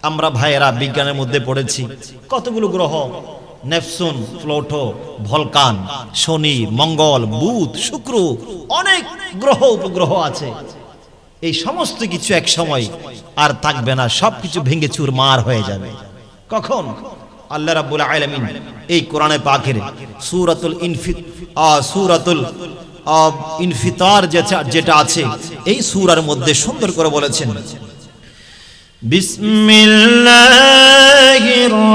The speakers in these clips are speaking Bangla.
আমরা ভাইয়েরা বিজ্ঞানের মধ্যে পড়েছি কতগুলো গ্রহ, নেপচুন, প্লুটো, ভলকান, শনি, মঙ্গল, বুধ, শুক্র, অনেক গ্রহ উপগ্রহ আছে। এই সমস্ত কিছু এক সময় আর থাকবে না, সবকিছু ভেঙে চুরমার হয়ে যাবে। কখন? আল্লাহ রাব্বুল আলামিন এই কোরআনে পাকের সূরাতুল ইনফিতার যেটা আছে এই সূরার মধ্যে সুন্দর করে বলেছেন, বিসমিল্লাহির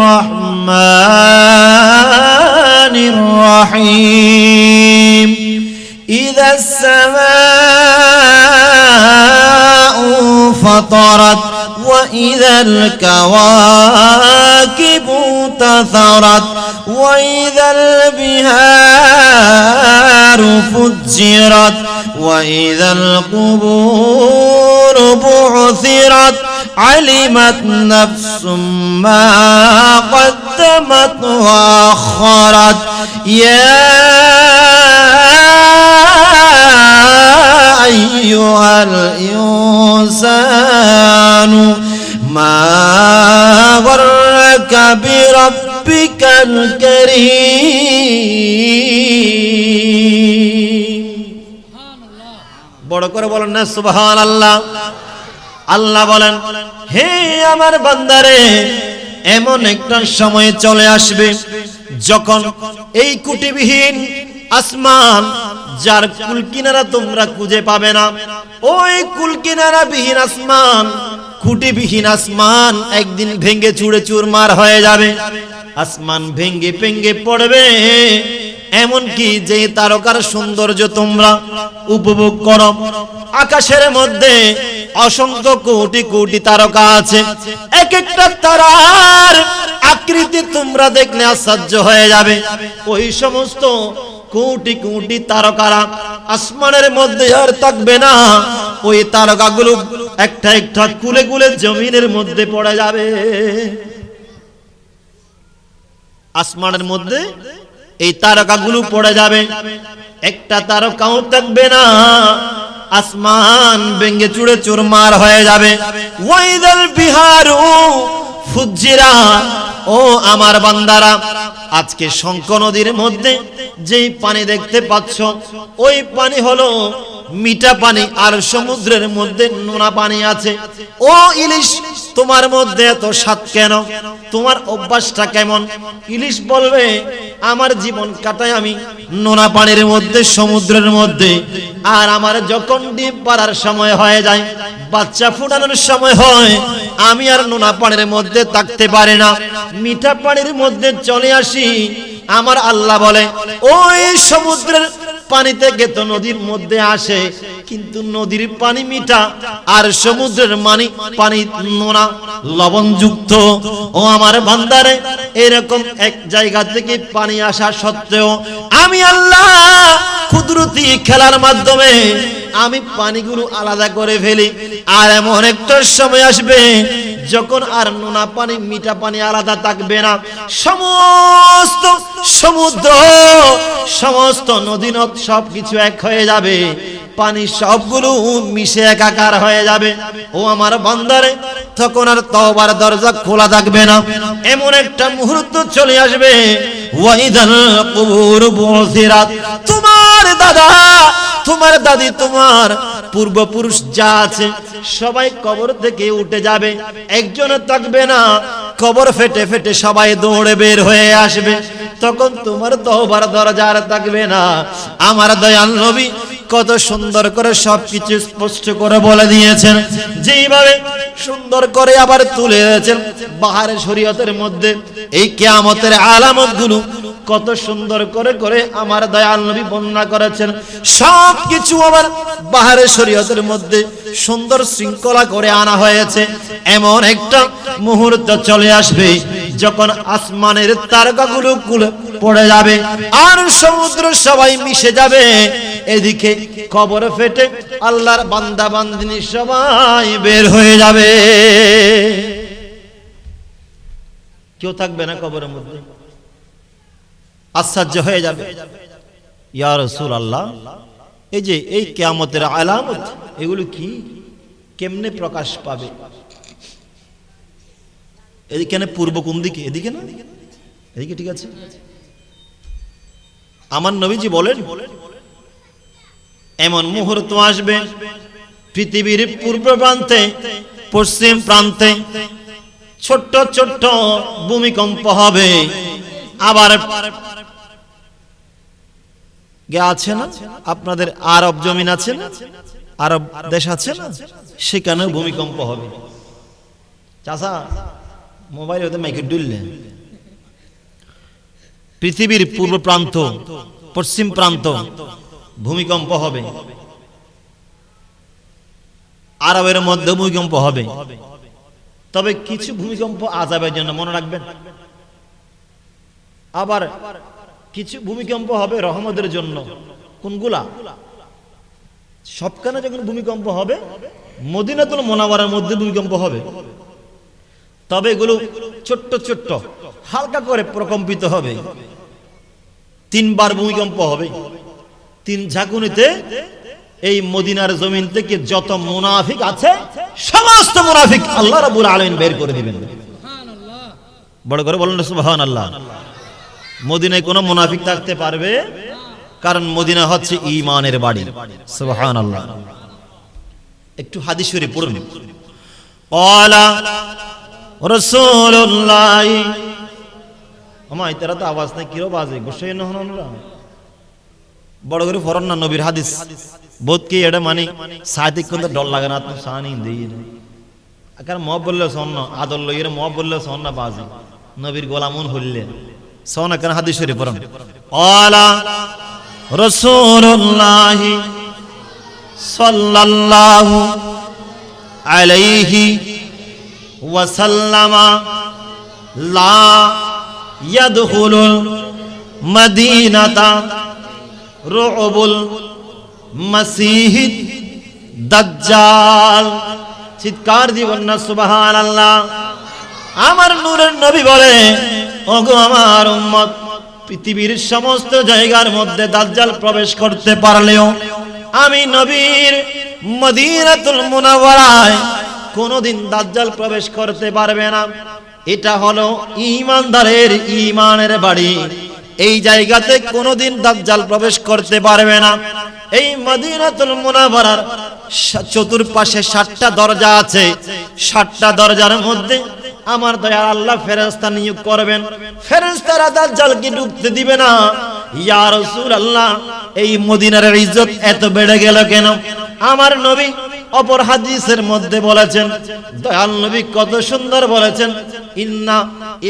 রহমানির রহিম ইযাস সামাউ ফাতারাত ওয়া ইযাল কাওয়াকিবু তাসারাত ওয়া ইযাল বিহারু ফুজ্জিরাত ওয়া ইযাল কুবুরু বু'থিরাত علمت نفس ما قدمت وأخرت يا أيها الإنسان ما غرك بربك الكريم বড় করে বলেন না সুবহানাল্লাহ। আল্লাহ বলেন, হে আমার বান্দারে, এমন একটা সময় চলে আসবে যখন এই কুটিবিহীন আসমান, যার কুলকিনারা তোমরা খুঁজে পাবে না, ওই কুলকিনারা বিহীন আসমান, খুঁটিবিহীন আসমান একদিন ভেঙে চুরে চুরমার হয়ে যাবে। আসমান ভেঙে ভেঙে পড়বে, এমনকি যে তারকার সৌন্দর্য তোমরা উপভোগ করো, আকাশের মধ্যে অসংখ্য কোটি কোটি তারকা আছে, এক একটা তারার আকৃতি তোমরা দেখলে আশ্চর্য হয়ে যাবে। ওই সমস্ত কোটি কোটি তারকারা আসমানের মধ্যে আর থাকবে না, ওই তারকাগুলো একটা একটা কুলে কুলে জমিনের মধ্যে পড়ে যাবে। আসমানের মধ্যে এই তারকাগুলো পড়ে যাবে, একটা তারকাও থাকবে না, আসমান ভেঙে চুরে চুরমার হয়ে যাবে। ওয়াইদাল বিহারু ফুজ্জিরাত, ও আমার বান্দারা, আজকে শঙ্খ নদীর মধ্যে যেই পানি দেখতে পাচ্ছ, ওই পানি হলো মিঠা পানি, আর সমুদ্রের মধ্যে নোনা পানি আছে। ও ইলিশ, তোমার মধ্যে এত স্বাদ কেন? তোমার অভ্যাসটা কেমন? ইলিশ বলবে, আমার জীবন কাটাই আমি নোনা পানির মধ্যে, সমুদ্রের মধ্যে, আর আমার যখন ডিম পাড়ার সময় হয়ে যায়, বাচ্চা ফুটানোর সময় হয়, আমি আর নোনা পানির মধ্যে থাকতে পারি না, মিঠা পানির মধ্যে চলে আসি। আমার আল্লাহ বলে, ওই সমুদ্রের পানি থেকে তো নদীর মধ্যে আসে, কিন্তু নদীর পানি মিঠা আর সমুদ্রের পানি নোনা লবণযুক্ত। ও আমার বান্দারে, এরকম এক জায়গা থেকে পানি আসা সত্ত্বেও আমি আল্লাহ কুদরতি খেলার মাধ্যমে আমি পানিগুলো আলাদা করে ফেলি। আর এমন একটা সময় আসবে যখন আর নোনা পানি মিঠা পানি আলাদা থাকবে না, সমস্ত সমুদ্র, সমস্ত নদী নদ সবকিছু এক হয়ে যাবে, পানি সবগুলো মিশে একাকার হয়ে যাবে। ও আমার বান্দারে, তখন আর তওবার দরজা খোলা থাকবে না, এমন একটা মুহূর্ত চলে আসবে। ওয়াইদাল কুবুর বু'থিরাত, তোমার দাদা, তোমার দাদি, তোমার পূর্বপুরুষ যা আছে সবাই কবর থেকে উঠে যাবে, একজনও থাকবে না, কবর ফেটে ফেটে সবাই দৌড়ে বের হয়ে আসবে। তখন তোমার তওবার দরজা আর থাকবে না। আমার দয়াল নবী কত সুন্দর করে সবকিছু স্পষ্ট করে বলে দিয়েছেন, যেইভাবে সুন্দর করে আবার তুলে দিয়েছেন বাহারে শরীয়তের মধ্যে এই কিয়ামতের আলামতগুলো কত সুন্দর করে করে আমার দয়াল নবী বর্ণনা করেছেন। সবকিছু আবার বাহারে শরীয়তের মধ্যে সুন্দর শৃঙ্খলা করে আনা হয়েছে। এমন একটা মুহূর্ত চলে আসবে যখন আসমানের তারকাগুলো কুলে পড়ে যাবে আর সমুদ্র সবাই মিশে যাবে, এদিকে কবর ফেটে আল্লাহর বান্দা বান্দিনী সবাই বের হয়ে যাবে, কেউ থাকবে না কবরের মধ্যে। আশ্চর্য হয়ে যাবে, ইয়া রাসূলুল্লাহ, এই যে এই কিয়ামতের আলামত, এগুলো কি, কেমনে প্রকাশ পাবে? এখানে পূর্ব কোন দিকে? এদিকে না, এদিকে, ঠিক আছে। আমার নবীজি বলেন এমন মুহূর্ত আসবে পৃথিবীর পূর্ব প্রান্তে, পশ্চিম প্রান্তে ছোট্ট ছোট্ট ভূমিকম্প হবে। আবার আছে না আপনাদের আরব জমিন আছে না, আরব দেশ আছে না, সেখানেও ভূমিকম্প হবে। চাচা মোবাইল হতে মাইকে ডুললেন, পৃথিবীর পূর্ব প্রান্ত, পশ্চিম প্রান্ত ভূমিকম্প হবে, আরবের মধ্যে ভূমিকম্প হবে। তবে কিছু ভূমিকম্প আযাবের জন্য, মনে রাখবেন। আবার কিছু ভূমিকম্প হবে রহমতের জন্য। কোনগুলা? সবখানে যখন ভূমিকম্প হবে, মদিনাতুল মুনাওয়ারার মধ্যে ভূমিকম্প হবে। তবে এগুলো ছোট্ট ছোট্ট হালকা করে প্রকম্পিত হবে। 3 বার ভূমিকম্প হবে। 3 ঝাঁকুনিতে এই মদিনার জমিন থেকে যত মুনাফিক আছে সমস্ত মুনাফিক আল্লাহ রাব্বুল আলামিন বের করে দিবেন। সুবহানাল্লাহ, বড় করে বলেন সুবহানাল্লাহ। মদিনায় কোনো মুনাফিক থাকতে পারবে? কারণ মদিনা হচ্ছে ঈমানের বাড়ি। সুবহানাল্লাহ। একটু হাদিস শরীফ পড়ুন। ওয়ালা রাসূলুল্লাহ, আমায় তারা তো আওয়াজ নাই, কিরো বাজে গোসাই না হনরা, বড় করে ফরন না নবীর হাদিস বহুত কি এটা মানে সাহিত্যিক কোন ডর লাগে না, তো সানি দেই কারণ মব বললে শোন না, আদর লইয়ের মব বললে শোন না, বাজি নবীর গোলামুন হইলে শোন। কেন হাদিস শরীফ পড়ুন। ওয়ালা রাসূলুল্লাহ সাল্লাল্লাহু আলাইহি ওয়া সাল্লামা লা ইয়াদখুলুল মদিনাতা রুবুল মাসিহিদ দাজ্জাল। চিৎকার দিবেন না সুবহানাল্লাহ। আমার নূরের নবী বলে, ওগো আমার উম্মত, পৃথিবীর সমস্ত জায়গার মধ্যে দাজ্জাল প্রবেশ করতে পারলেও আমি নবীর মদিনাতুল মুনাওয়ারায় কোনদিন দাজ্জাল প্রবেশ করতে পারবে না। এটা হলো ঈমানদারের ঈমানের বাড়ি। এই জায়গাতে কোনদিন দাজ্জাল প্রবেশ করতে পারবে না। এই মদিনাতুল মুনাওয়ারার চতুর্পাশে 7টা দরজা আছে। 7টা দরজার মধ্যে আমার দয়ার আল্লাহ ফেরেশতা নিয়োগ করবেন। ফেরেশতারা দাজ্জালকে ঢুকতে দিবে না। ইয়া রাসূলুল্লাহ, এই মদিনার ইজ্জত এত বেড়ে গেল কেন? আমার নবী অপর হাদিসের মধ্যে বলেছেন, দয়াল নবী কত সুন্দর বলেছেন, ইন্না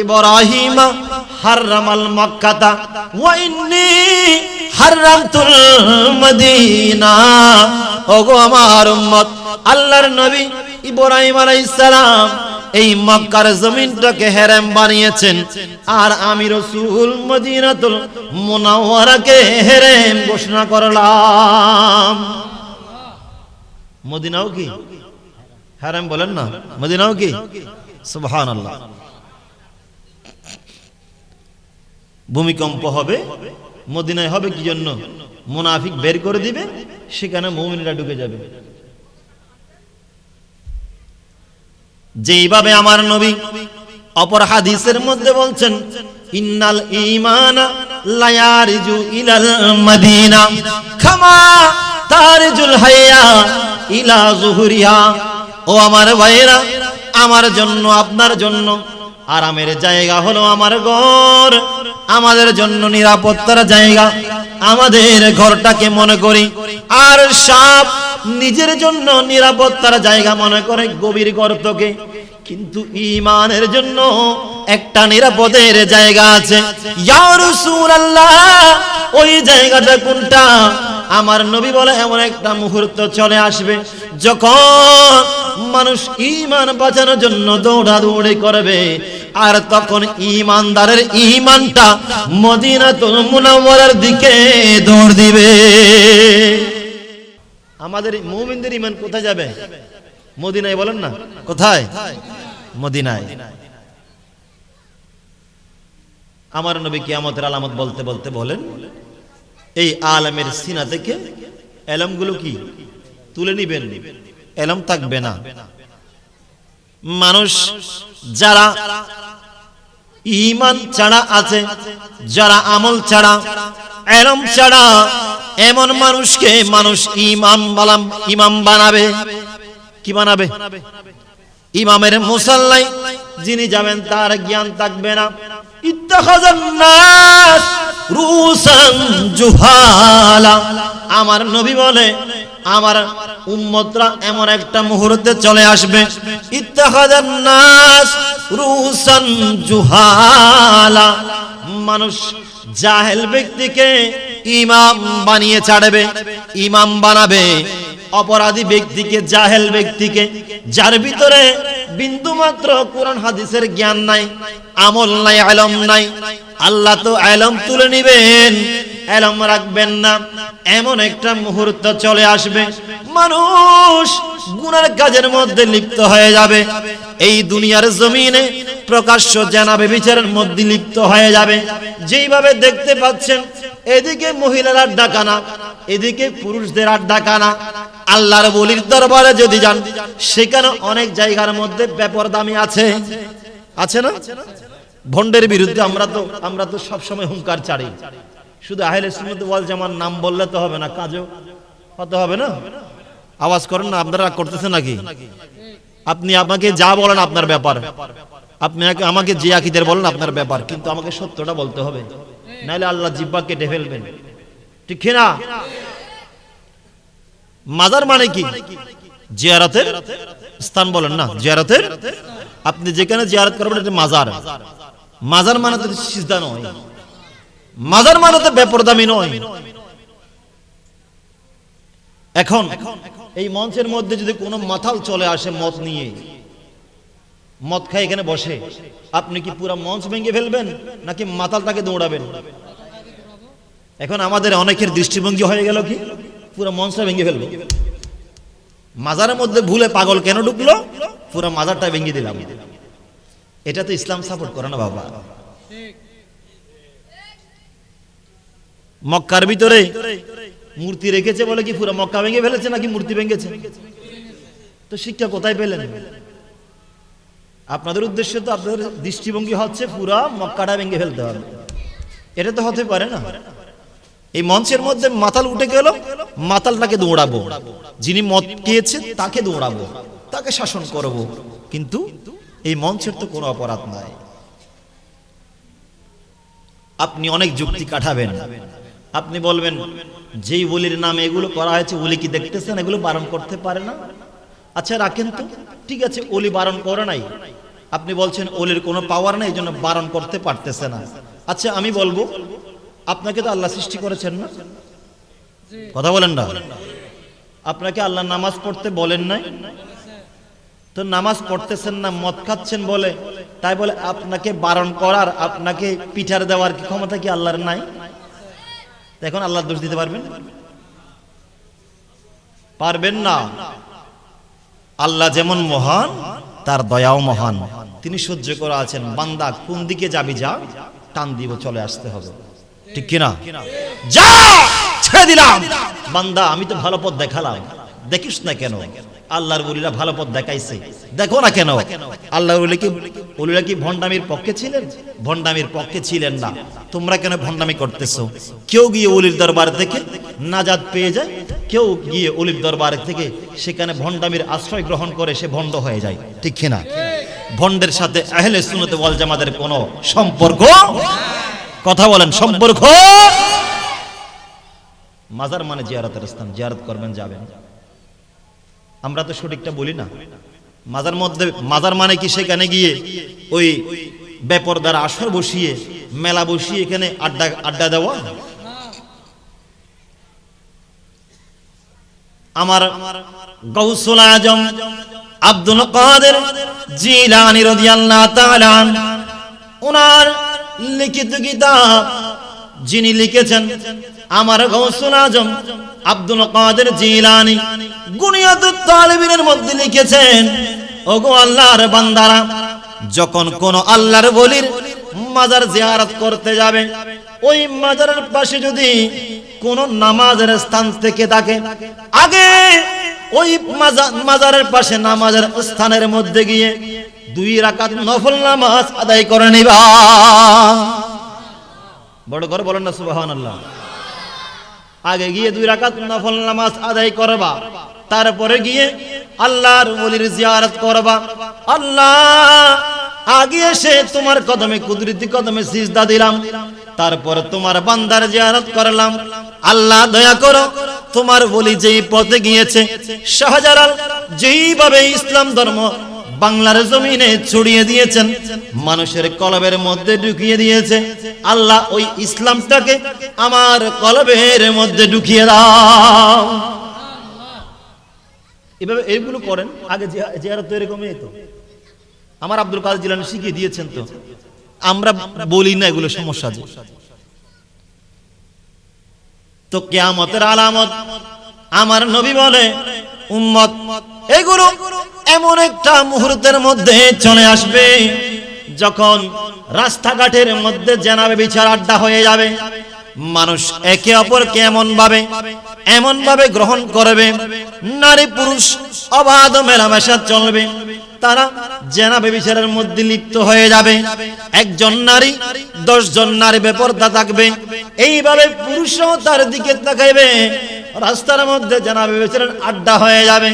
ইব্রাহিমা হাররামাল মক্কাতা ওয়া ইন্নী হাররামতুল মদিনা। ওগো আমার উম্মত, আল্লাহর নবী ইব্রাহিম আলাইহিস সালাম এই মক্কার জমিনটাকে হেরেম বানিয়েছেন, আর আমি রাসূল মদিনাতুল মুনাওয়ারাকে হেরেম ঘোষণা করলাম। মদিনাও কি হারাম বলেন না? মদিনাও কি? সুবহানাল্লাহ। ভূমিকম্প হবে মদিনায়, হবে কি জন্য? মুনাফিক বের করে দিবে, সেখানে মুমিনরা ঢুকে যাবে। যেইভাবে আমার নবী অপর হাদিসের মধ্যে বলছেন, ইন্নাল ঈমানা লা ইয়ারজু ইলাল মদিনা কামা তারজুল হাইয়া ইলা যুহুরিহা। ও আমার ভাইরা, আমার জন্য, আপনার জন্য আরামের জায়গা হলো আমার ঘর, আমাদের জন্য নিরাপত্তার জায়গা আমাদের ঘরটাকে মনে করি। আর সাপ নিজের জন্য নিরাপত্তার জায়গা মনে করে গভীর গর্তকে। কিন্তু ঈমানের জন্য একটা নিরাপদের জায়গা আছে। ইয়া রাসূলুল্লাহ, ওই জায়গাটা কোনটা? আমার নবী বলে, এমন একটা মুহূর্ত চলে আসবে যখন মানুষ ঈমান বাঁচানোর জন্য দৌড়াদৌড়ি করবে, আর তখন ঈমানদারের ঈমানটা মদিনাতুল মুনাওয়ারার দিকে দৌড় দিবে। আমাদের মুমিনদের ঈমান কোথায় যাবে? মদিনায়। বলেন না কোথায়? মদিনায়। আমার নবী কিয়ামতের আলামত বলতে বলতে বলেন, এই আলমের সিনা থেকে এলমগুলো কি তুলে নিবেন, এলম থাকবে না। মানুষ যারা ঈমান ছাড়া আছে, যারা আমল ছাড়া, ইলম ছাড়া, এমন মানুষকে মানুষ ইমাম বানাবে। কি বানাবে? ইমামের মুসাল্লাই যিনি যাবেন তার জ্ঞান থাকবে না। ইত্তাখাযান নাস রুসান জুহালা। আমার নবী বলে আমার উম্মতরা এমন একটা মুহূর্তে চলে আসবে, ইত্তাখাযান নাস রুসান জুহালা, মানুষ জাহেল ব্যক্তিকে ইমাম বানিয়ে ছাড়বে, ইমাম বানাবে। অপরাধী ব্যক্তিকে, জাহেল ব্যক্তিকে, যার ভিতরে বিন্দু মাত্র কোরআন হাদিসের জ্ঞান নাই, আমল নাই, ইলম নাই, আল্লাহ তো ইলম তুলে নিবেন, ইলম রাখবেন না, এমন একটা মুহূর্ত চলে আসবে মানুষ গুনার কাজের মধ্যে লিপ্ত হয়ে যাবে। এই দুনিয়ার জমিনে প্রকাশ্য জেনা ব্যভিচারের মধ্যে লিপ্ত হয়ে যাবে। যেইভাবে দেখতে পাচ্ছেন এদিকে মহিলারা ডাকানা, এদিকে পুরুষদের ডাকানা। আল্লাহর ওলির দরবারে যদি যান সেখানে অনেক জায়গার মধ্যে বেপরদামি আছে, আছে না? ভন্ডের বিরুদ্ধে আমরা তো সব সময় হুঙ্কার ছাড়ি। শুধু আহলে সুন্নাত ওয়াল জামার নাম বললে তো হবে না, কাজও হতে হবে না। আওয়াজ করেন না, আপনারা করতেছেন নাকি? আপনি আমাকে যা বলেন আপনার ব্যাপার, আপনি আমাকে যে আকীদার বলেন আপনার ব্যাপার, কিন্তু আমাকে সত্যটা বলতে হবে, নাহলে আল্লাহ জিহ্বা কেটে ফেলবেন। ঠিক কি না? মাজার মানে কি? জিয়ারতের স্থান বলেন না, জিয়ারতের। আপনি যেখানে জিয়ারত করবেন এটা মাজার। মাজার মানে তো সিজদা নয়, মাজার মানে তো বেপরদামি নয়। এখন এই মঞ্চের মধ্যে যদি কোনো মাতাল চলে আসে মদ নিয়ে, মদ খায় এখানে বসে, আপনি কি পুরো মঞ্চ ভেঙে ফেলবেন নাকি মাতালটাকে দৌড়াবেন? এখন আমাদের অনেকের দৃষ্টিভঙ্গি হয়ে গেল কি পুরো মঞ্চটা ভেঙে ফেলবো। মাজারের মধ্যে ভুলে পাগল কেন ঢুকলো, পুরো মাজারটা ভেঙে দিলাম। এটা তো ইসলাম সাপোর্ট করে না বাবা। মক্কার ভিতরে মূর্তি রেখেছে বলে কি পুরো মক্কা ভেঙে ফেলেছে নাকি মূর্তি ভেঙেছে? তো শিক্ষা কোথায় পেলেন? আপনাদের উদ্দেশ্য তো, আপনাদের দৃষ্টিভঙ্গি হচ্ছে পুরো মক্কাটা ভেঙে ফেলতে হবে। এটা তো হতে পারে না। এই মঞ্চের মধ্যে মাতাল উঠে গেল, মাতালটাকে দৌড়াবো, যিনি মদ খেয়েছে তাকে দৌড়াবো, তাকে শাসন করব, কিন্তু এই মঞ্চের তো কোনো অপরাধ নাই। আপনি অনেক যুক্তি কাটাবেন, আপনি বলবেন যেই ওলির নামে এগুলো করা হয়েছে ওলি কি দেখতেছেন, এগুলো বারণ করতে পারে না? আচ্ছা রাখেন তো, ঠিক আছে ওলি বারণ করে নাই, আপনি বলছেন ওলির কোনো পাওয়ার নাই এই জন্য বারণ করতে পারতেছে না। আচ্ছা আমি বলবো আপনাকে তো আল্লাহ সৃষ্টি করেছেন না, কথা বলেন না? আপনাকে আল্লাহ নামাজ পড়তে বলেন নাই, তো নামাজ পড়তেছেন না, মদ খাচ্ছেন বলে, তাই বলে আপনাকে বারণ করার, আপনাকে পিঠার দেওয়ার কি ক্ষমতা কি আল্লাহর নাই? এখন আল্লাহ দোষ দিতে পারবেন? পারবেন না। আল্লাহ যেমন মহান তার দয়াও মহান, তিনি সহ্য করে আছেন। বান্দা কোন দিকে যাবি যা, টান দিব চলে আসতে হবে, ঠিক কিনা? যা ছেড়ে দিলাম, বান্দা আমি তো ভালো পথ দেখালাম, দেখিস না কেন? আল্লাহর ওলিরা ভালো পথ দেখাইছে, দেখো না কেন? আল্লাহর ওলিরা কি ভণ্ডামির পক্ষে ছিলেন? ভণ্ডামির পক্ষে ছিলেন না। তোমরা কেন ভণ্ডামি করতেছো? কেউ গিয়ে ওলির দরবার থেকে নাজাত পেয়ে যায়, কেউ গিয়ে ওলির দরবার থেকে সেখানে ভণ্ডামির আশ্রয় গ্রহণ করে সে ভণ্ড হয়ে যায়, ঠিক কিনা? ভণ্ডের সাথে আহলে সুন্নাত ওয়াল জামাতের কোনো সম্পর্ক, কথা বলেন, সম্পর্ক? মাজার মানে জিয়ারতের স্থান, জিয়ারত করবেন, যাবেন। আমরা তো সঠিকটা বলি না। মাজার মধ্যে, মাজার মানে কি সেখানে গিয়ে ওই বেপরদার আসর বসিয়ে, মেলা বসিয়ে এখানে আড্ডা দেওয়া? আমার গাউসুল আজম আব্দুল কাদের জিলানী রাদিয়াল্লাহু তাআলা ওনার লিখিত কিতাব যিনি লিখেছেন, আমার গাউসুল আজম আব্দুল কাদের জিলানী গুনিয়াতুত তালিবিনের মধ্যে লিখেছেন, ওগো আল্লাহর বান্দারা, যখন কোন আল্লাহর ওলির মাজার জিয়ারত করতে যাবে, ওই মাজারের পাশে যদি কোন নামাজের স্থান থেকে থাকে, আগে ওই মাজারের পাশে নামাজের স্থানের মধ্যে গিয়ে 2 রাকাত নফল নামাজ আদায় করে নিবা। বড় করে বলেন না সুবহানাল্লাহ। আগে গিয়ে 2 রাকাত নফল নামাজ আদায় করবা, তারপরে গিয়ে আল্লাহর ওলির জিয়ারত করবা। আল্লাহ আগে এসে তোমার কদমে কুদরতি কদমে সিজদা দিলাম, তারপরে তোমার বান্দার জিয়ারত করলাম। আল্লাহ দয়া করো, তোমার ওলি যেই পথে গিয়েছে, শাহজালাল যেইভাবে ইসলাম ধর্ম বাংলার জমিনে ছড়িয়ে দিয়েছেন, মানুষের কলবের মধ্যে ঢুকিয়ে দিয়েছে, আল্লাহ ওই ইসলামটাকে আমার কলবের মধ্যে ঢুকিয়ে দাও। এভাবে এইগুলো করেন। আগে জিয়ারত তো এরকমই তো, আমার আব্দুল কাদের জিলানী শিখিয়ে দিয়েছেন। তো আমরা বলি না, এগুলো সমস্যা আছে। তো কিয়ামতের আলামত আমার নবী বলে, উম্মত এগুলো এমন একটা মুহূর্তের মধ্যে চলে আসবে যখন রাস্তাঘাটের মধ্যে জেনাবে বিচার আড্ডা হয়ে যাবে। মানুষ একে অপরকে এমন ভাবে গ্রহণ করবে, নারী পুরুষ অবাধ মেলামেশা চলবে, তারা জেনাবে বিচারের মধ্যে লিপ্ত হয়ে যাবে। একজন নারী 10 জন নারী বেপরদা থাকবে, এইভাবে পুরুষও তার দিকে তাকাইবে, রাস্তার মধ্যে জেনাবে বিচারের আড্ডা হয়ে যাবে।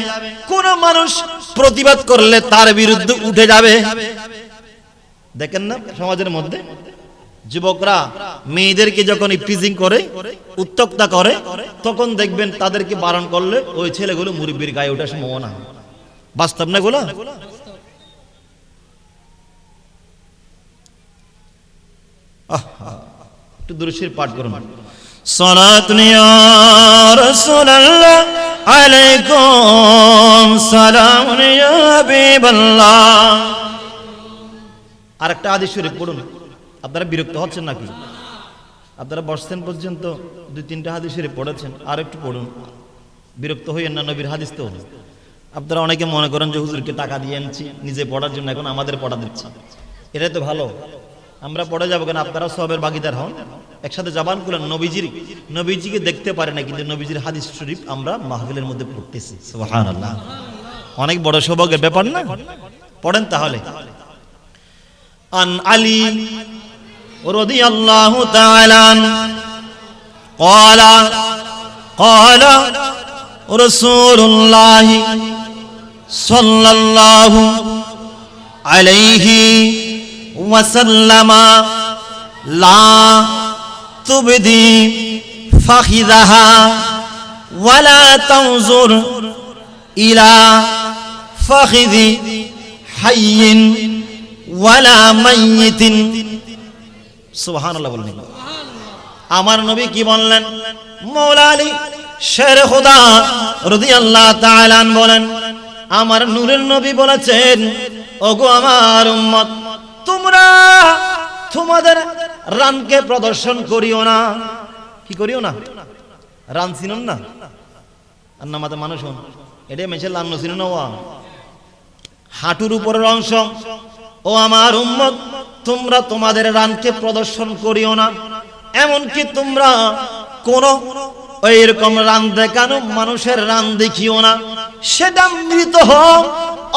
কোন মানুষ প্রতিবাদ করলে তার বিরুদ্ধে উঠে যাবে। দেখেন না সমাজের মধ্যে যুবকরা মেয়েদেরকে যখন ইফটিজিং করে, উত্তক্তা করে, তখন দেখবেন তাদেরকে বারণ করলে ওই ছেলেগুলো মুরব্বির গায়ে ওঠার সম্ভাবনা। বাস্তব না এগুলো? একটু দুরূদের পাঠ করুন। সালাতুন ইয়া রাসূলুল্লাহ আলাইকুম সালামুন ইয়া হাবিবাল্লাহ। আরেকটা হাদিস শরীফ পড়ুন। আপনারা বিরক্ত হচ্ছেন নাকি? আপনারা বসছেন পর্যন্ত 2-3টা হাদিস শরীফ পড়েছেন, আর একটু পড়ুন, বিরক্ত হইয়েন না। নবীর হাদিস তো। আপনারা অনেকে মনে করেন যে হুজুরকে টাকা দিয়ে আনছি নিজে পড়ার জন্য, এখন আমাদের পড়া দিচ্ছি। এটাই তো ভালো, আমরা পড়ে যাবো কেন? আপনারা সবের ভাগীদার হন, একসাথে জবান খুলেন। নবীজিকে দেখতে পারে না, কিন্তু নবীজির হাদিস শরীফ আমরা মাহফিলের মধ্যে পড়তেছি। সুবহানাল্লাহ, অনেক বড় সৌভাগ্যের ব্যাপার না? পড়েন তাহলে। আন আলী রাদিয়াল্লাহু তাআলা ক্বালা রাসূলুল্লাহ সাল্লাল্লাহু আলাইহি ওয়াসাল্লাম লা তুবদি ফাখিযাহা ওয়ালা তানজুর ইলা ফাখিযি হাইয়িন ওয়ালা মাইয়িতিন। সুবহানাল্লাহ বলেন। আমার নবী কি বললেন? মাওলা আলী শের খোদা রাদিয়াল্লাহু তাআলা আন বলেন, আমার নূরের নবী বলেছেন, ওগো আমার উম্মত, তোমরা তোমাদের রানকে প্রদর্শন করিও না। কি করিও না? রান চিনুন না? আর নামাতে মানুষ হন, এটাই মেছে লান্ন চিনুন না, হাঁটুর উপরের অংশ। ও আমার উম্মত, তোমরা তোমাদের রানকে প্রদর্শন করিও না। এমনকি তোমরা কোন এইরকম রান দেখানো মানুষের রান দেখিও না, সেটা মৃত হোক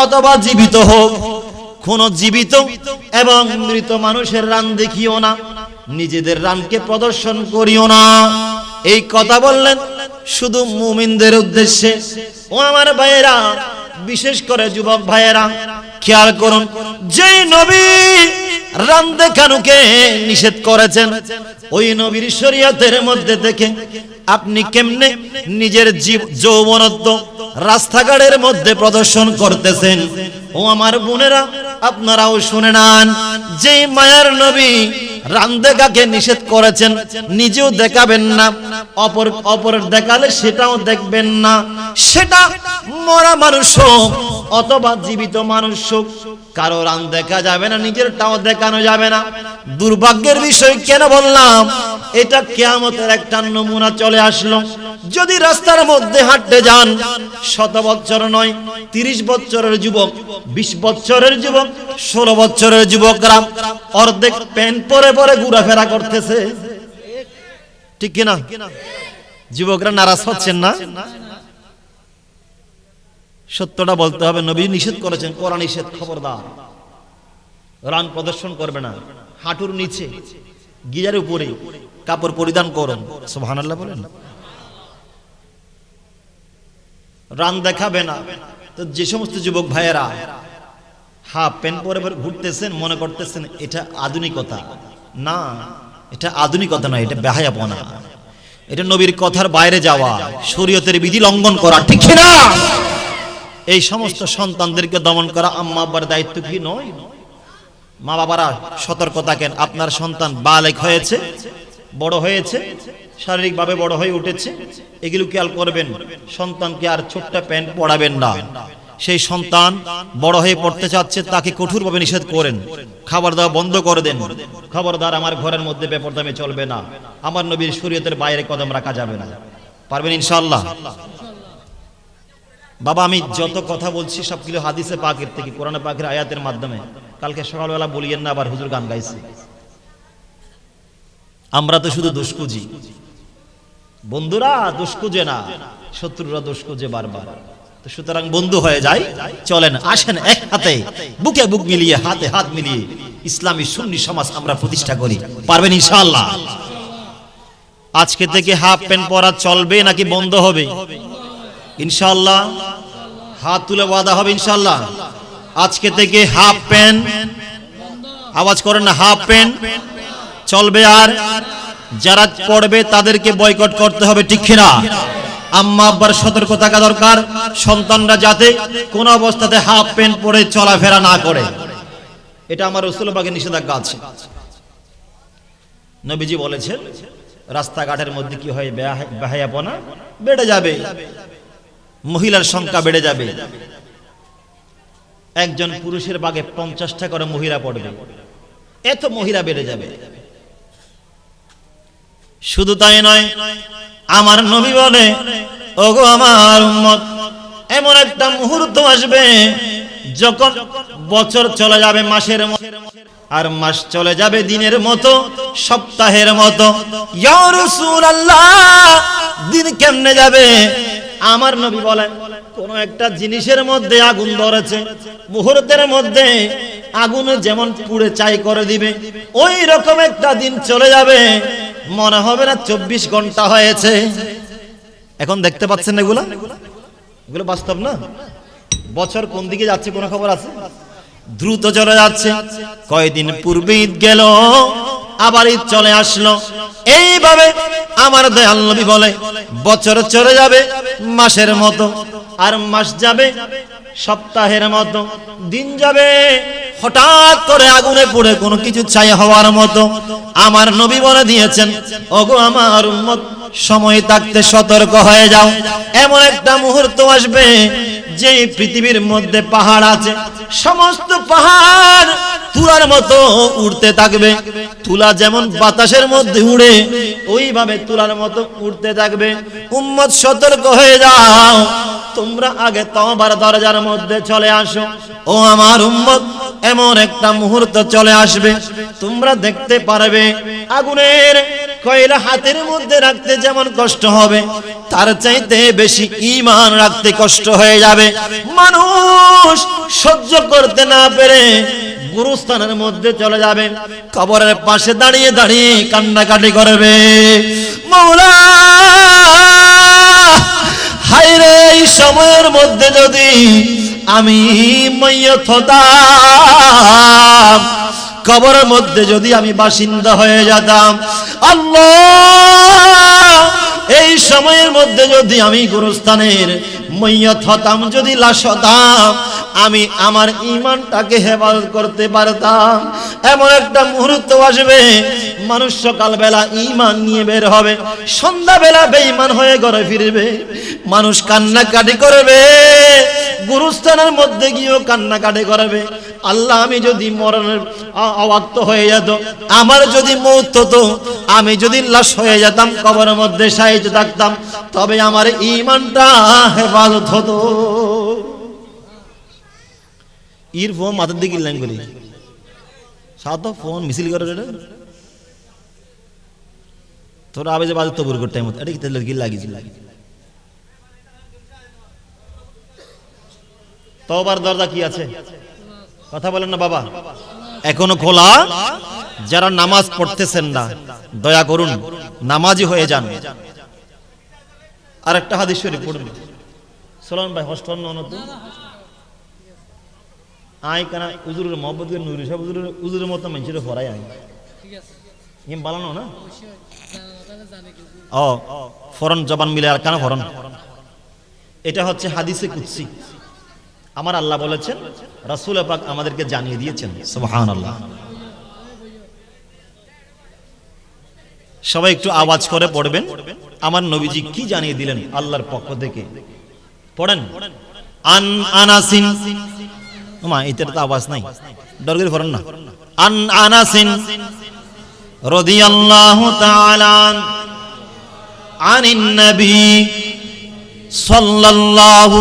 অথবা জীবিত হোক। কোন জীবিত এবং মৃত মানুষের রান দেখিও না, নিজেদের রানকে প্রদর্শন করিও না। এই কথা বললেন শুধু মুমিনদের উদ্দেশ্যে। ও আমার ভাইয়েরা, বিশেষ করে যুবক ভাইয়েরা, খেয়াল করুন, যে নবী রান দেখানোকে নিষেধ করেছেন, ওই নবীর শরীয়তের মধ্যে থেকে আপনি কেমনে নিজের যৌবনত্ব রাস্তাঘাটের মধ্যে প্রদর্শন করতেছেন? ও আমার বোনেরা, আপনারাও শুনে নেন, যে মায়ার নবী রান দেখাকে নিষেধ করেছেন, নিজেও দেখাবেন না, অপর দেখালে সেটাও দেখবেন না। সেটা মরা মানুষ হোক অথবা জীবিত মানুষ হোক, কারো রান দেখা যাবে না, নিজেরটাও দেখানো যাবে না। দুর্ভাগ্যের বিষয় কেন বললাম? এটা কিয়ামতের একটা নমুনা চলে আসলো। যদি রাস্তার মধ্যে হাঁটতে যান, 100 বছর নয়, 30 বছরের যুবক, 20 বছরের যুবক, 16 বছরের যুবকরা অর্ধেক প্যান্ট পরে পরে ঘোরাফেরা করতেছে, ঠিক কিনা? যুবকরা নারাজ হচ্ছেন না? সত্যটা বলতে হবে। নবী নিষেধ করেছেন, কোরআন নিষেধ, খবরদার রান প্রদর্শন করবে না। হাঁটুর নিচে গিজারের উপরে কাপড় পরিধান করুন, সুবহানাল্লাহ বলেন। রান দেখাবে না। তো যে সমস্ত যুবক ভাইয়েরা হাফ প্যান্ট পরে ঘুরতেছেন, মনে করতেছেন এটা আধুনিকতা, না, এটা আধুনিকতা নয়, এটা বেহায়াপনা, এটা নবীর কথার বাইরে যাওয়া, শরীয়তের বিধি লঙ্ঘন করা, ঠিক না? এই সমস্ত সন্তানদেরকে দমন করা আম্মা আব্বার দায়িত্ব কি নয়? মা বাবারা সতর্ক থাকেন। আপনার সন্তান বালেগ হয়েছে, বড় হয়েছে, শারীরিকভাবে বড় হয়ে উঠেছে, এগুলো খেয়াল করবেন। সন্তানকে আর ছোট্ট প্যান্ট পরাবেন না। সেই সন্তান বড় হয়ে পড়তে চাচ্ছে, তাকে কঠোরভাবে নিষেধ করেন, খাবার দাওয়া বন্ধ করে দেন। খবরদার আমার ঘরের মধ্যে বেপরদামি চলবে না, আমার নবীর শরীয়তের বাইরে কদম রাখা যাবে না। পারবেন ইনশাআল্লাহ? বাবা, আমি যত কথা বলছি সবগুলো হাদিসে পাকের থেকে, কোরআনে পাকের আয়াতের মাধ্যমে। কালকে সকালবেলা বলিয়েন না আবার হুজুর গান গাইছে। আমরা তো শুধু দোষ খুঁজি, বন্ধুরা দোষ খুঁজে না, শত্রুরা দোষ খুঁজে বারবার। তো সুতরাং বন্ধু হয়ে যায়, চলেন আসেন এক হাতে বুকে বুক মিলিয়ে, হাতে হাত মিলিয়ে ইসলামী সুন্নি সমাজ আমরা প্রতিষ্ঠা করি। পারবেন ইনশাআল্লাহ? আজকে থেকে হাফ প্যান্ট পরা চলবে নাকি বন্ধ হবে? ইনশাআল্লাহ হাত তুলে ওয়াদা হবে ইনশাআল্লাহ। আজকে থেকে হাফ প্যান্ট, আওয়াজ করেন না, হাফ প্যান্ট চলবে। আর যারা পড়বে তাদেরকে বয়কট করতে হবে, ঠিক কিনা? আম্মা আব্বার সতর্ক থাকা দরকার, সন্তানরা যাতে কোন অবস্থাতে হাফ প্যান্ট পরে চলাফেরা না করে। এটা আমার রাসূল পাকের নিষেধাজ্ঞা আছে। নবীজি বলেছেন রাস্তাঘাটের মধ্যে কি হয়, বেহায়াপনা বেড়ে যাবে, মহিলার সংখ্যা বেড়ে যাবে। একজন পুরুষের বাগে 50টা করে মহিলা পড়বে, এত মহিলা বেড়ে যাবে। শুধু তাই নয়, আমার নবী বলে, ওগো আমার উম্মত, এমন একটা মুহূর্ত আসবে যখন বছর চলে যাবে মাসের মতো, আর মাস চলে যাবে দিনের মতো, সপ্তাহের মতো। ইয়া রাসূলুল্লাহ, দিন কেমনে যাবে? আমার নবী বলেন, কোন একটা জিনিসের মধ্যে আগুন ধরেছে, মুহূর্তের মধ্যে আগুন যেমন পুড়ে ছাই করে দিবে, ওই রকম একটা দিন চলে যাবে, মনে হবে না 24 ঘন্টা হয়েছে। এখন দেখতে পাচ্ছেন এগুলো বাস্তব না? বছর কোন দিকে যাচ্ছে কোন খবর আছে? দ্রুত চলে যাচ্ছে। কয়দিন পূর্বে ঈদ গেল, আবার ঈদ চলে আসলো। এইভাবে আমার দয়াল নবী বলে, বছর চলে যাবে মাসের মতো, আর মাস যাবে সপ্তাহের মতো, দিন যাবে হঠাৎ করে আগুনে পুড়ে কোনো কিছু ছাই হওয়ার মতো। আমার নবী বলে দিয়েছেন, ওগো আমার উম্মত, সময় থাকতে সতর্ক হয়ে যাও। এমন একটা মুহূর্ত আসবে যে পৃথিবীর মধ্যে পাহাড় আছে, সমস্ত পাহাড় তুলার মতো উড়তে থাকবে। তুলা যেমন বাতাসের মধ্যে উড়ে, ওইভাবে তুলার মতো উড়তে থাকবে। উম্মত সতর্ক হয়ে যাও, তোমরা আগে তওবার দরজার মধ্যে চলে আসো। ও আমার উম্মত, এমন একটা মুহূর্ত চলে আসবে, তোমরা দেখতে পারবে আগুনের কয়লা হাতের মধ্যে রাখতে যেমন কষ্ট হবে, তার চাইতে বেশি ঈমান রাখতে কষ্ট হয়ে যাবে। মানুষ সহ্য করতে না পেরে গুরুস্থানের মধ্যে চলে যাবে, কবরের পাশে দাঁড়িয়ে দাঁড়িয়ে কান্নাকাটি করবে, মাওলা হায়রে, এই সময়ের মধ্যে যদি আমি মাইয়ত হতাম, কবরের মধ্যে যদি আমি বাসিন্দা হয়ে যেতাম, আল্লাহ এই সময়ের মধ্যে যদি আমি গুরুস্থানের মাইয়ত হতাম, যদি লাশ হতাম, আমি আমার ঈমানটাকে হেফাজত করতে পারতাম। এমন একটা মুহূর্ত আসবে, মানুষ সকালবেলা ঈমান নিয়ে বের হবে, সন্ধ্যাবেলা বেঈমান হয়ে ঘরে ফিরবে। মানুষ কান্নাকাটি করবে, গুরুস্থানের মধ্যে গিয়েও কান্নাকাটি করবে, আল্লাহ আমি যদি মরণের অবাক্ত হয়ে যেত, আমার যদি মৌত হতো, আমি যদি লাশ হয়ে যেতাম, কবরের মধ্যে শায়িত থাকতাম, তবে আমার ঈমানটা হেফাজত হতো। ইর ফোন মাথার দিকে লাইন করি, সাত ফোন মিছিল করে তোরা আবে যে বাজে তবুর করতে মত, এটা কি তেলের গিল লাগিয়েছিল। তওবার দরজা কি আছে? কথা বলেন না বাবা, এখনো খোলা। যারা নামাজ পড়তেছেন না, দয়া করুন নামাজি হয়ে যান। আর একটা হাদিস শরীফ পড়ুন। সোলান ভাই হস্টন ননদ আই কানা উজুরের মোহাম্মদ নুরি সাহেব উজুরের মতো মানুষের ফরাই আই ইম বালানো না ও ফরন জবান মিলে আর কানা ফরন। এটা হচ্ছে হাদিসে কুদসি। আমার আল্লাহ বলেছেন, রাসূল পাক আমাদেরকে জানিয়ে দিয়েছেন। সুবহানাল্লাহ। সবাই একটু আওয়াজ করে পড়বেন, আমার নবীজি কি জানিয়ে দিলেন আল্লাহর পক্ষ থেকে। পড়েন। আন আনাসিন, ওমা এটার তো আওয়াজ নাই, দরকারি পড়েন না। আন আনাসিন রাদিয়াল্লাহু তাআলা আনিন নবী সাল্লাল্লাহু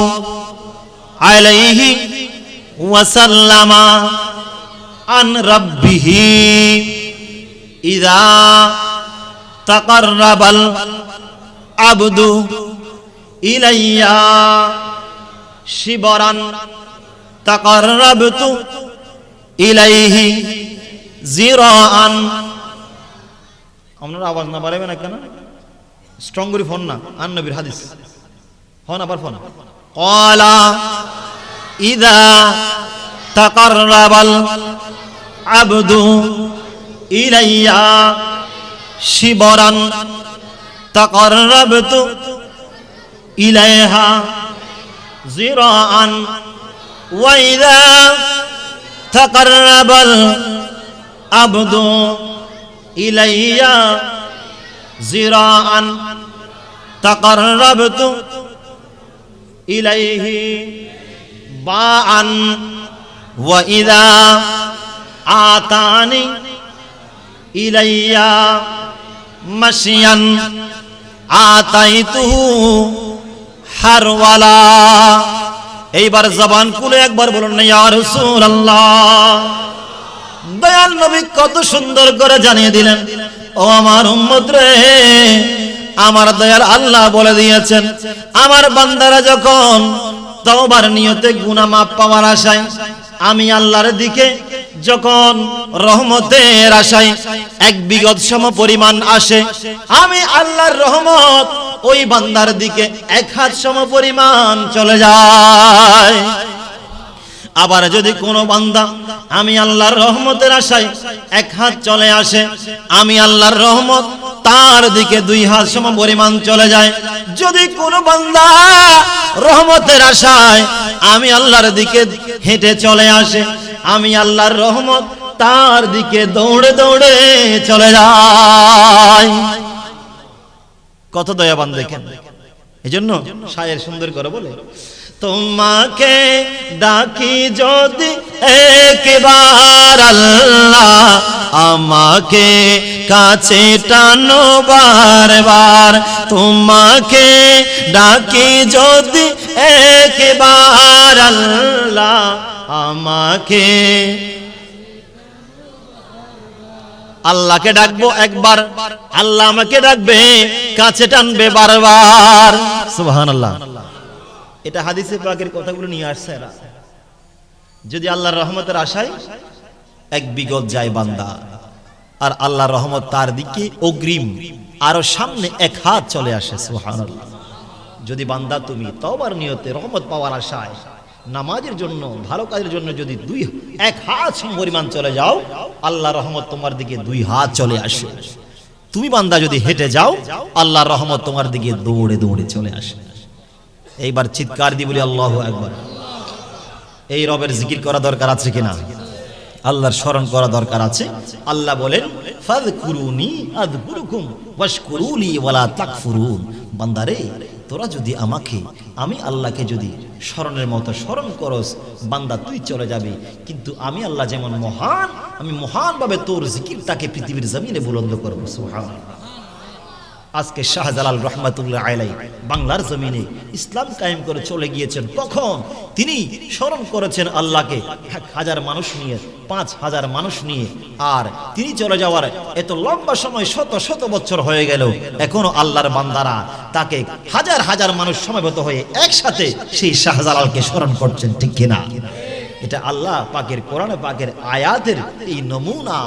আলাইহি ওয়াসাল্লাম আন রাব্বিহি ইযা তাকাররাবাল আবদু ইলাইয়া শিবরান তাকাররাবতু ইলাইহি জিরাআন। আপনারা আওয়াজ না বাড়াবেন কেন? স্ট্রং করে ফোন না, আন নবীর হাদিস হন আবার ফোন। ক্বালা ইযা তাকাররাবাল আবদু ইলাইয়া শিবরান তাকাররাবতু ইলাইহা জিরাআন ওয়া ইযা তাকাররাবাল আবদু ইলাইয়া জিরাআন তাকাররাবতু ইলাইহি বাআন ওয়া ইযা আতানি ইলাইয়া মাশিয়ান আতাইতুহু হারওয়ালা। এইবার জবান খুলে একবার বলুন না ইয়া রাসূলুল্লাহ। দয়াল নবী কত সুন্দর করে জানিয়ে দিলেন, ও আমার উম্মত রে, আমার দয়াল আল্লাহ বলে দিয়েছেন, আমার বান্দারা যখন তওবার নিয়তে গুনাহ মাফ পাওয়ার আশায় আমি আল্লাহর দিকে যখন রহমতের আশায় এক বিগত সম পরিমাণ আসে, আমি আল্লাহর রহমত ওই বান্দার দিকে এক হাত সম পরিমাণ চলে যায়। আবার যদি কোনো বান্দা আমি আল্লাহর রহমতের আশায় এক হাত চলে আসে, আমি আল্লাহর রহমত তার দিকে দুই হাত সম পরিমাণ চলে যায়। যদি কোনো বান্দা রহমতের আশায় আমি আল্লাহর দিকে হেঁটে চলে আসে, আমি আল্লাহর রহমত তার দিকে দৌড়ে দৌড়ে চলে যায়। কত দয়াবান দেখেন। এজন্য শায়ের সুন্দর করে বলে, তোমাকে ডাকি যদি একবার আল্লাহ, আমাকে কাছে টানো বারবার। তোমাকে ডাকি যদি একবার আল্লাহ, আমাকে আল্লাহকে ডাকবো একবার, আল্লাহ আমাকে ডাকবে, কাছে টানবে বারবার। সুবহানাল্লাহ। এটা হাদিসে পাকের কথাগুলো নিয়ে আসছে এরা। যদি আল্লাহর রহমতের আশায় এক বিগত যায় বান্দা, আর আল্লাহর রহমত তার দিকে অগ্রিম আরো সামনে এক হাত চলে আসে। সুবহানাল্লাহ। যদি বান্দা তুমি তওবার নিয়তে রহমত পাওয়ার আশায় নামাজের জন্য, ভালো কাজের জন্য যদি এক হাত পরিমাণ চলে যাও, আল্লাহর রহমত তোমার দিকে দুই হাত চলে আসে। তুমি বান্দা যদি হেঁটে যাও, আল্লাহর রহমত তোমার দিকে দৌড়ে দৌড়ে চলে আসে। এইবার চিৎকার দিয়ে বলি আল্লাহু আকবার। এই রবের জিকির করা দরকার আছে কিনা? আল্লাহর স্মরণ করা দরকার আছে। আল্লাহ বলেন, ফাযকুরুনি আযকুরুকুম ওয়াশকুরুলি ওয়ালা তাকফুরুন। বান্দারে, তোরা যদি আমাকে, আমি আল্লাহকে যদি স্মরণের মতো স্মরণ করস, বান্দা তুই চলে যাবে। কিন্তু আমি আল্লাহ যেমন মহান, আমি মহানভাবে তোর জিকিরটাকে পৃথিবীর জমিনে বুলন্দ করব। সুবহানাল্লাহ। আজকে শাহজালাল রহমাতুল্লাহ আলাইহি বাংলার জমিনে ইসলাম কায়েম করে চলে গিয়েছেন। কখন তিনি স্মরণ করেছেন আল্লাহকে 1000 মানুষ নিয়ে, 5000 মানুষ নিয়ে, আর তিনি চলে যাওয়ার এত লম্বা সময়, শত শত বছর হয়ে গেল, এখনো আল্লাহর বান্দারা তাকে হাজার হাজার মানুষ সমবেত হয়ে একসাথে সেই শাহজালালকে স্মরণ করছেন, ঠিক কিনা? এটা আল্লাহ পাকের কোরআন পাকের আয়াতের এই নমুনা।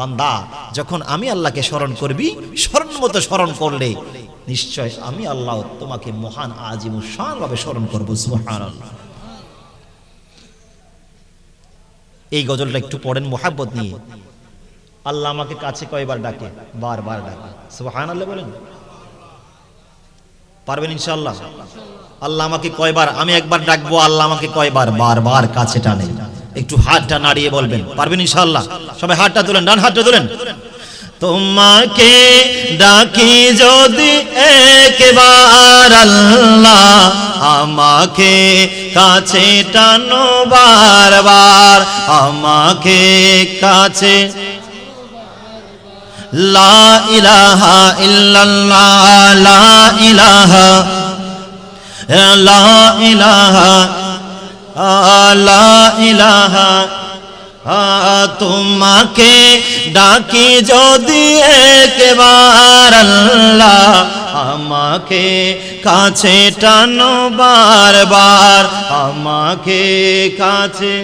বান্দা, যখন আমি আল্লাহকে স্মরণ করবি, স্মরণ মতো স্মরণ করলে নিশ্চয় আমি আল্লাহ তোমাকে মহান আজিমুশ শান ভাবে স্মরণ করব। সুবহানাল্লাহ। এই গজলটা একটু পড়েন মুহাব্বত নিয়ে। আল্লাহ আমাকে কাছে কয়বার ডাকে? বারবার ডাকে। সুবহানাল্লাহ বলেন, পারবেন ইনশাআল্লাহ? আল্লাহ আমাকে কয়বার? আমি একবার ডাকবো, আল্লাহ আমাকে কয়বার? বারবার কাছে টানে। একটু হাতটা নাড়িয়ে বলবেন, পারবেন ইনশাআল্লাহ? সবাই হাতটা তুলেন, ডান হাতটা তুলেন। তোমাকে ডাকি যদি একবার আল্লাহ, আমাকে কাছে টানো বারবার, আমাকে কাছে। লা ইলাহা ইল্লাল্লাহ, লা ইলাহা, লা ইলাহা, লা ইলাহা। তোমাকে ডাকি যদি একবার আল্লাহ, আমাকে কাছে টানো বারবার, আমাকে কাছে।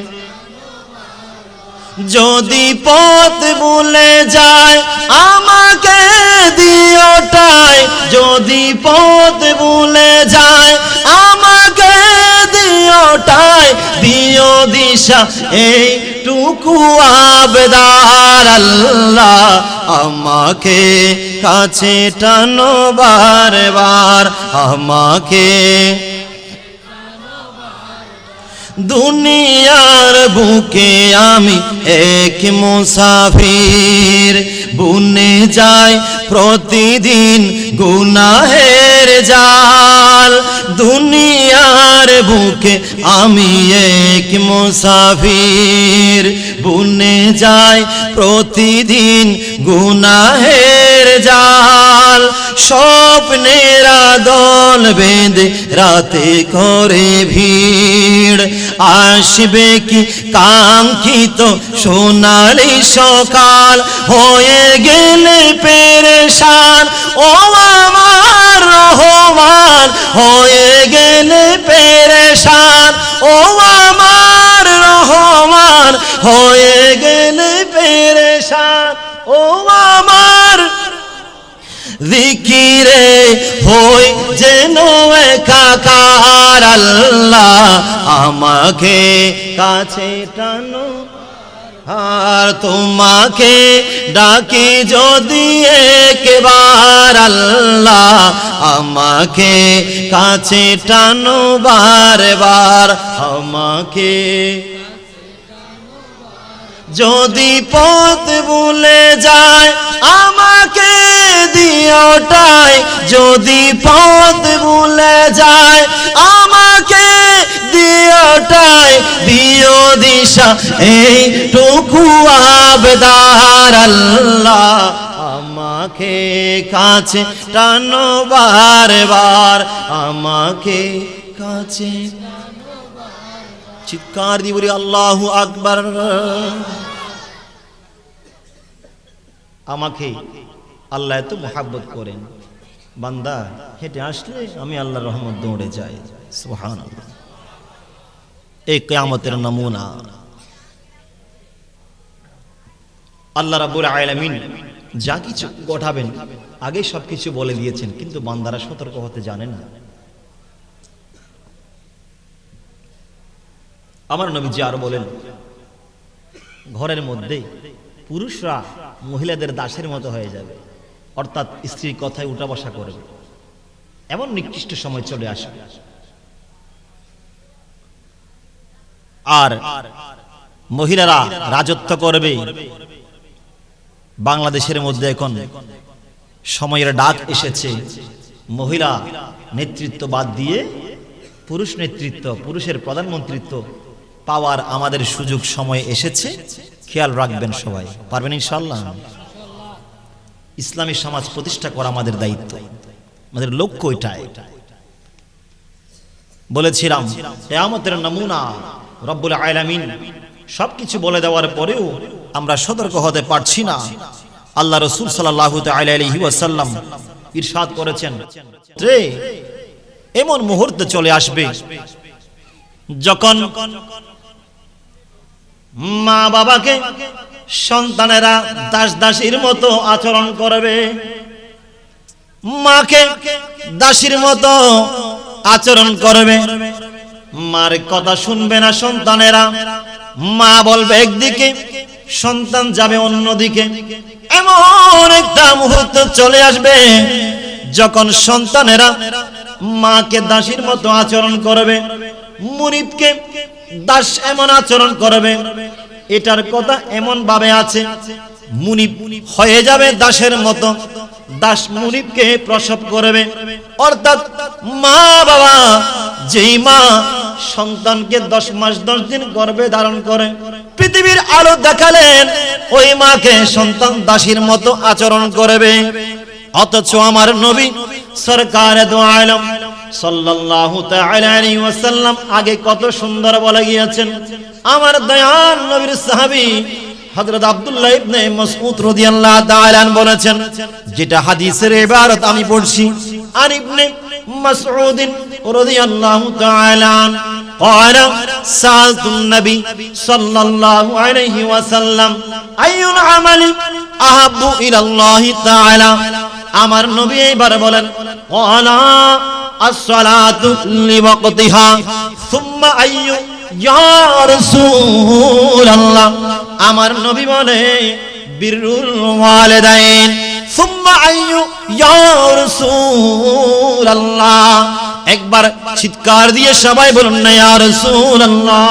যদি পথ ভুলে যায় আমাকে দিও ঠাই, যদি পথ ভুলে যায় আমাকে দিও ঠাই, দিও দিশা এইটুকু আবেদার আল্লাহ, আমাকে কাছে টানো বারবার, আমাকে। দুনিয়ার বুকে আমি এক মুসাফির, বুনে যাই প্রতিদিন গুনাহের জাল। দুনিয়ার বুকে আমি এক মুসাফির, বুনে যাই প্রতিদিন গুনাহের জাল। স্বপ্নের দল বেঁধে রাতে করে ভিড়, আসবে কি কাঙ্ক্ষিত সোনালি সকাল, হয়ে গেলে পেরেশান ও আমার রহমান, হয়ে গেলে পেরেশান ও আমার রহমান, হয়ে গেলে পেরেশান ও আমার। জিকিরে হই যেন একাকার আল্লাহ, আমাকে কাছে টানো। আর তোমাকে ডাকি যদি একবার আল্লাহ, আমাকে কাছে টানো বারবার, আমাকে। যদি পথ ভুলে যায় আমাকে দিও ঠাই, যদি পথ ভুলে যায় আমাকে দিও ঠাই, দিও দিশা এইটুকু আবেদার আল্লাহ, আমাকে কাছে টানো বারবার, আমাকে কাছে। চিৎকার দিয়ে বলি আল্লাহু আকবার। আমাকে আল্লাহ এত মহাব্বত করেন, বান্দা হেঁটে আসলে আমি আল্লাহর রহমত দৌড়ে যাই। সুবহানাল্লাহ। এই কিয়ামতের নমুনা আল্লাহ রাব্বুল আলামিন যা কিছু ঘটাবেন আগে সবকিছু বলে দিয়েছেন, কিন্তু বান্দারা সতর্ক হতে জানে না। আমার নবীজি আরো বলেন, ঘরের মধ্যে পুরুষরা মহিলাদের দাসের মতো হয়ে যাবে, অর্থাৎ স্ত্রীর কথায় উঠা বসা করবে, এমন নিকৃষ্ট সময় চলে আসবে। আর মহিলারা রাজত্ব করবে। বাংলাদেশের মধ্যে এখন সময়ের ডাক এসেছে, মহিলা নেতৃত্ব বাদ দিয়ে পুরুষ নেতৃত্ব, পুরুষের প্রধানমন্ত্রিত্ব পাওয়ার আমাদের সুযোগ সময় এসেছে। খেয়াল রাখবেন সবাই, পারবেন ইনশাআল্লাহ? ইসলামী সমাজ প্রতিষ্ঠা করা আমাদের দায়িত্ব, আমাদের লক্ষ্য এটাই। বলেছিলাম কিয়ামতের নমুনা রব্বুল আলামিন সবকিছু বলে দেওয়ার পরেও আমরা সতর্ক হতে পারছি না। আল্লাহ রাসূল সাল্লাল্লাহু তাআলা আলাইহি ওয়াসাল্লাম ইরশাদ করেছেন, এমন মুহূর্ত চলে আসবে যখন মা বাবাকে সন্তানেরা দাস দাসীর মতো আচরণ করবে, মাকে দাসীর মতো আচরণ করবে, মার কথা শুনবে না সন্তানেরা, মা বলবে একদিকে সন্তান যাবে অন্যদিকে। এমন একটা মুহূর্ত চলে আসবে যখন সন্তানেরা মাকে দাসীর মতো আচরণ করবে, মুরিদকে দাস এমন আচরণ করবে। এটার কথা এমন ভাবে আছে, মুনিব হয়ে যাবে দাসের মতো, দাস মুনিবকে প্রসব করবে। অর্থাৎ মা বাবা, যেই মা সন্তানকে 10 মাস 10 দিন গর্ভে ধারণ করে পৃথিবীর আলো দেখালেন, ওই মাকে সন্তান দাসীর মতো আচরণ করবে। অথচ আমার নবী সরকারে দো আলম সাল্লাল্লাহু তাআলা আলাইহি ওয়াসাল্লাম আগে কত সুন্দর বলে গিয়েছেন। আমার দয়াল নবীর সাহাবী হযরত আব্দুল্লাহ ইবনে মাসউদ রাদিয়াল্লাহু তাআলা বলেছেন, যেটা হাদিসের ইবারত আমি পড়ছি, আর ইবনে মাসউদ রাদিয়াল্লাহু তাআলা قال سألت النبي صلى الله عليه وسلم أي العمل أحب إلى الله تعالى। আমার নবী এইবার বলেন, قال الصلاة لوقتها ثم أي يا رسول الله। আমার নবী বলে বিরুল ওয়ালিদাইন ثم أي يا رسول الله। একবার চিৎকার দিয়ে সবাই বলুন না ইয়া রাসূলুল্লাহ।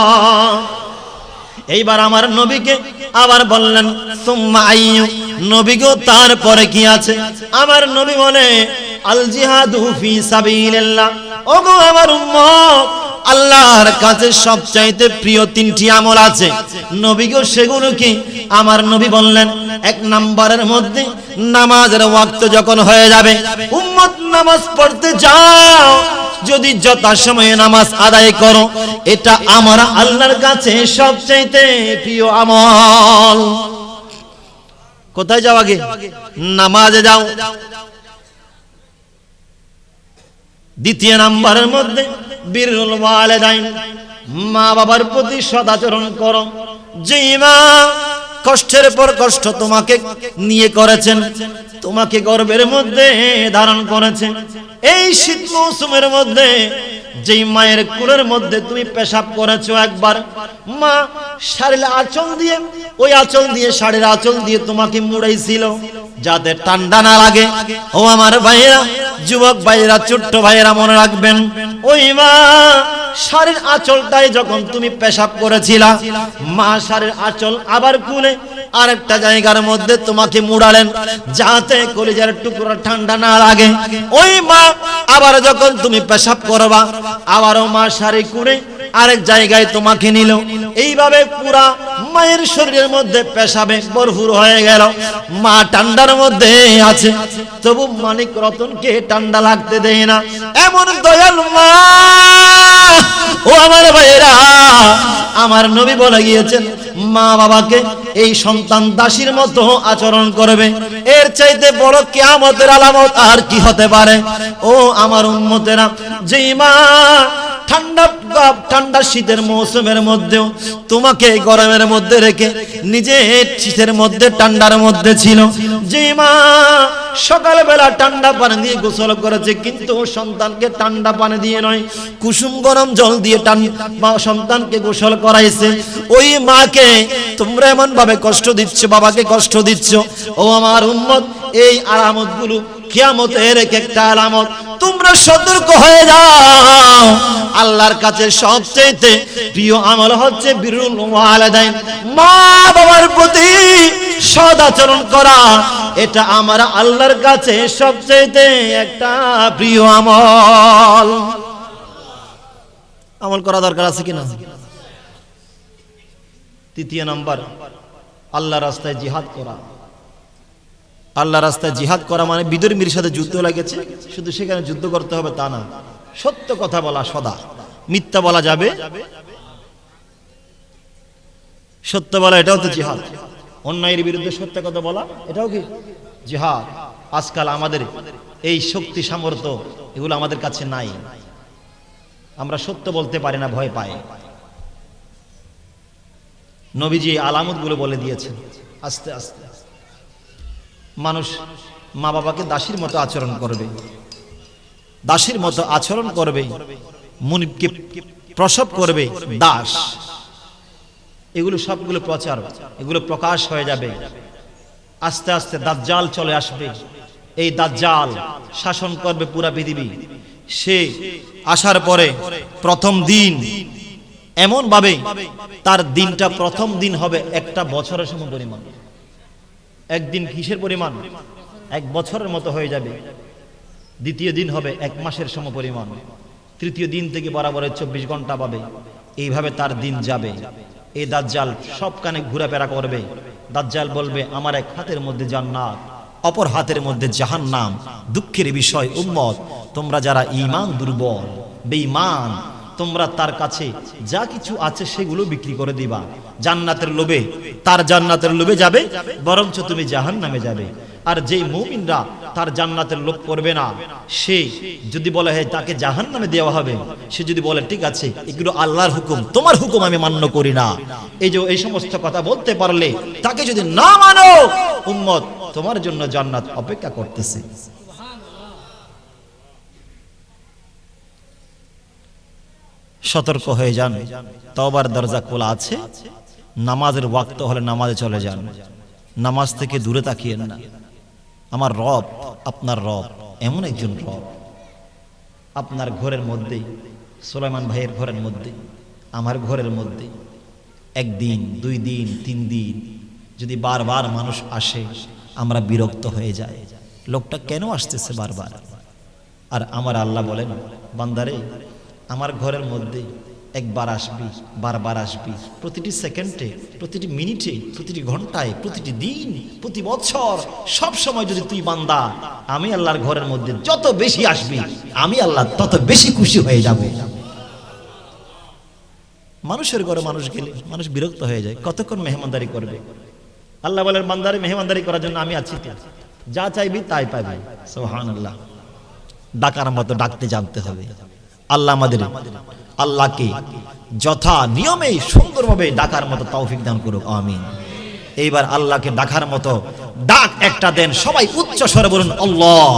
এইবার আমার নবীকে আবার বললেন সুম্মা আইয়ু, নবী গো তারপরে কি আছে? আমার নবী বলে আল জিহাদু ফি সাবিলিল্লাহ। ওগো আমার উম্মত, আল্লাহর কাছে সবচাইতে প্রিয় 3টি আমল আছে, নবী গো সেগুলো কি? আমার নবী বললেন 1 নম্বরের মধ্যে নামাজের ওয়াক্ত যখন হয়ে যাবে, উম্মত নামাজ পড়তে যাও, যদি যথাসময়ে নামাজ আদায় করো, এটা আমার আল্লাহর কাছে সবচাইতে প্রিয় আমল। কোথায় যাও? আগে নামাজে যাও। 2 নম্বরের মধ্যে বিরুল ওয়ালিদাইন, মা বাবার প্রতি সদাচরণ করো। যে মা কষ্টের পর কষ্ট তোমাকে নিয়ে করেছেন, তোমাকে গর্ভের মধ্যে ধারণ করেছেন, এই শীত মৌসুমের মধ্যে যেই মায়ের কোলের মধ্যে তুমি পেশাব করেছো একবার, মা শাড়ির আঁচল দিয়ে, ওই আঁচল দিয়ে, শাড়ির আঁচল দিয়ে তোমাকে মুড়াইছিল যাতে ঠান্ডা না লাগে। ও আমার ভাইয়েরা, যুবক ভাইয়েরা, ছোট্ট ভাইয়েরা মনে রাখবেন, ওই মা শাড়ির আঁচলটাই যখন তুমি পেশাব করেছিলা, মা শাড়ির আঁচল আবার খুলে আরেকটা জায়গার মধ্যে তোমাকে মুড়ালেন যাতে কলিজার টুকরা ঠান্ডা না লাগে। ওই মা আবার যখন তুমি পেশাব করবা, আবারও মা শাড়ি খুলে আরেক জায়গায় তোমাকে নিল। এইভাবে পুরা মায়ের শরীরের মধ্যে পেশাবে ভরপুর হয়ে গেল। মা ঠান্ডার মধ্যে আছে, তবু মানিক রতনকে ঠান্ডা লাগতে দেয় না, এমন দয়াল মা। ও আমার ভাইরা, আমার নবী বলে গিয়েছেন, মা বাবাকে এই সন্তান দাসীর মতো আচরণ করবে। এর চাইতে বড় কিয়ামতের আলামত আর কি হতে পারে? ও আমার উম্মতেরা, যেই মা ঠান্ডা শীতের মৌসুমের মধ্যেও তোমাকে গরমের মধ্যে রেখে নিজে শীতের মধ্যে ঠান্ডার মধ্যে ছিল, যে মা সকালবেলা ঠান্ডা পানি দিয়ে গোসল করেছে, কিন্তু সন্তানকে ঠান্ডা পানি দিয়ে নয়, কুসুম গরম জল দিয়ে সন্তানকে গোসল করাইছে, ওই মাকে তোমরা এমন ভাবে কষ্ট দিচ্ছ, বাবাকে কষ্ট দিচ্ছ। ও আমার উম্মত, এই আলামতগুলো কিয়ামতের একটা আলামত। তোমরা সতর্ক হয়ে যাও। আল্লাহর কাছে সবচেয়ে প্রিয় আমল হচ্ছে বিরুল ওয়ালিদাইন, মা বাবার প্রতি সদাচরণ করা। এটা আমার আল্লাহর কাছে সবচেয়ে একটা প্রিয় আমল। আমল করা দরকার আছে কিনা? 3 নম্বর, আল্লাহর রাস্তায় জিহাদ করা। আল্লাহ রাস্তায় জিহাদ করা মানে বিধর্মীর সাথে যুদ্ধ লাগেছে, শুধু সেখানে যুদ্ধ করতে হবে তা না, সত্য কথা বলা সদা, মিথ্যা বলা যাবে, সত্য বলা এটাও তো জিহাদ। অন্যায়ের বিরুদ্ধে সত্য কথা বলা এটাও কি জিহাদ। আজকাল আমাদের এই শক্তি সামর্থ্য এগুলো আমাদের কাছে নাই, আমরা সত্য বলতে পারি না, ভয় পাই। নবীজি আলামত গুলো বলে দিয়েছেন। আস্তে আস্তে মানুষ মা বাবাকে দাসীর মতো আচরণ করবে, দাসীর মতো আচরণ করবে, মুনিবকে প্রসব করবে দাস, এগুলো সবগুলো প্রচার, এগুলো প্রকাশ হয়ে যাবে। আস্তে আস্তে দাজ্জাল চলে আসবে, এই দাজ্জাল শাসন করবে পুরা পৃথিবী। সে আসার পরে প্রথম দিন এমন ভাবে তার দিনটা প্রথম দিন হবে একটা বছরের সম পরিমাণ। একদিন কিসের পরিমাণ? এক বছরের মতো হয়ে যাবে। দ্বিতীয় দিন হবে এক মাসের সম পরিমাণ। তৃতীয় দিন থেকে বরাবর 24 ঘন্টা পাবে। এইভাবে তার দিন যাবে। এই দাজ্জাল সব কানে ঘোরাফেরা করবে। দাজ্জাল বলবে, আমার এক হাতের মধ্যে জান্নাত, অপর হাতের মধ্যে জাহান্নাম। দুঃখের বিষয় উম্মত, তোমরা যারা ঈমান দুর্বল, বেঈমান, তোমরা তার কাছে যা কিছু আছে সেগুলো বিক্রি করে দিবা। জান্নাতের লোভে, তার জান্নাতের লোভে যাবে, বরঞ্চ তুমি জাহান্নামে যাবে। আর যেই মুমিনরা তার জান্নাতের লোভ করবে না, সে যদি বলে হয় তাকে জাহান্নামে দেওয়া হবে, সে যদি বলে ঠিক আছে এগুলো আল্লাহর হুকুম, তোমার হুকুম আমি মান্য করি না, এই যে এই সমস্ত কথা বলতে পারলে তাকে যদি না মানো, উম্মত তোমার জন্য জান্নাত অপেক্ষা করতেছে। সতর্ক হয়ে যান, তওবার দরজা খোলা আছে। নামাজের ওয়াক্ত হলে নামাজে চলে যান, নামাজ থেকে দূরে তাকিয়েন না। আমার রব, আপনার রব এমন একজন রব, আপনার ঘরের মধ্যে, সুলাইমান ভাইয়ের ঘরের মধ্যে, আমার ঘরের মধ্যে একদিন, 2 দিন, 3 দিন যদি বারবার মানুষ আসে, আমরা বিরক্ত হয়ে যাই, লোকটা কেন আসতেছে বারবার। আর আমার আল্লাহ বলেন, বান্দারে আমার ঘরের মধ্যে একবার আসবি, বারবার আসবি, প্রতিটি সেকেন্ডে, প্রতিটি মিনিটে, প্রতিটি ঘন্টায়, প্রতিটি দিন, প্রতি বছর, সব সময় যদি তুই বান্দা আমি আল্লাহর ঘরের মধ্যে যত বেশি আসবি, আমি আল্লাহ তত বেশি খুশি হয়ে যাব। মানুষের ঘরে মানুষ গেলে মানুষ বিরক্ত হয়ে যায়, কতক্ষণ মেহমানদারি করবে। আল্লাহ বলেন, বান্দারে মেহমানদারি করার জন্য আমি আছি, যা চাইবি তাই পাবি। সুবহানাল্লাহ। ডাকার মতো ডাকতে জানতে হবে। আল্লাহ আমাদের আল্লাহকে যথা নিয়মে সুন্দরভাবে ডাকার মতো তৌফিক দান করুক, আমিন। এইবার আল্লাহকে ডাকার মতো ডাক একটা দেন, সবাই উচ্চ স্বরে বলুন আল্লাহ।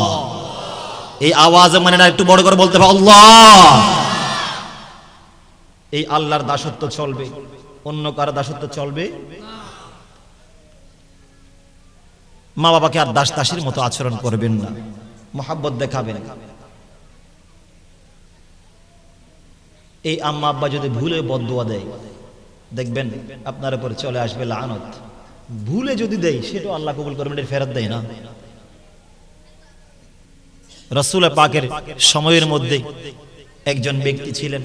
এই আওয়াজ মানে না, একটু বড় করে বলতে হবে আল্লাহ। এই আল্লাহর দাসত্ব চলবে, অন্য কারো দাসত্ব চলবে। মা বাবাকে আর দাস দাসীর মতো আচরণ করবেন না, মহব্বত দেখাবেন। এই আম্মা আব্বা যদি ভুলে বদদুয়া দেয়, দেখবেন আপনার উপর চলে আসবে লানত। ভুলে যদি দেয় সেটা আল্লাহ কবুল করবেন, এটা ফেরত দেয় না। রাসূল পাকের সময়ের মধ্যে একজন ব্যক্তি ছিলেন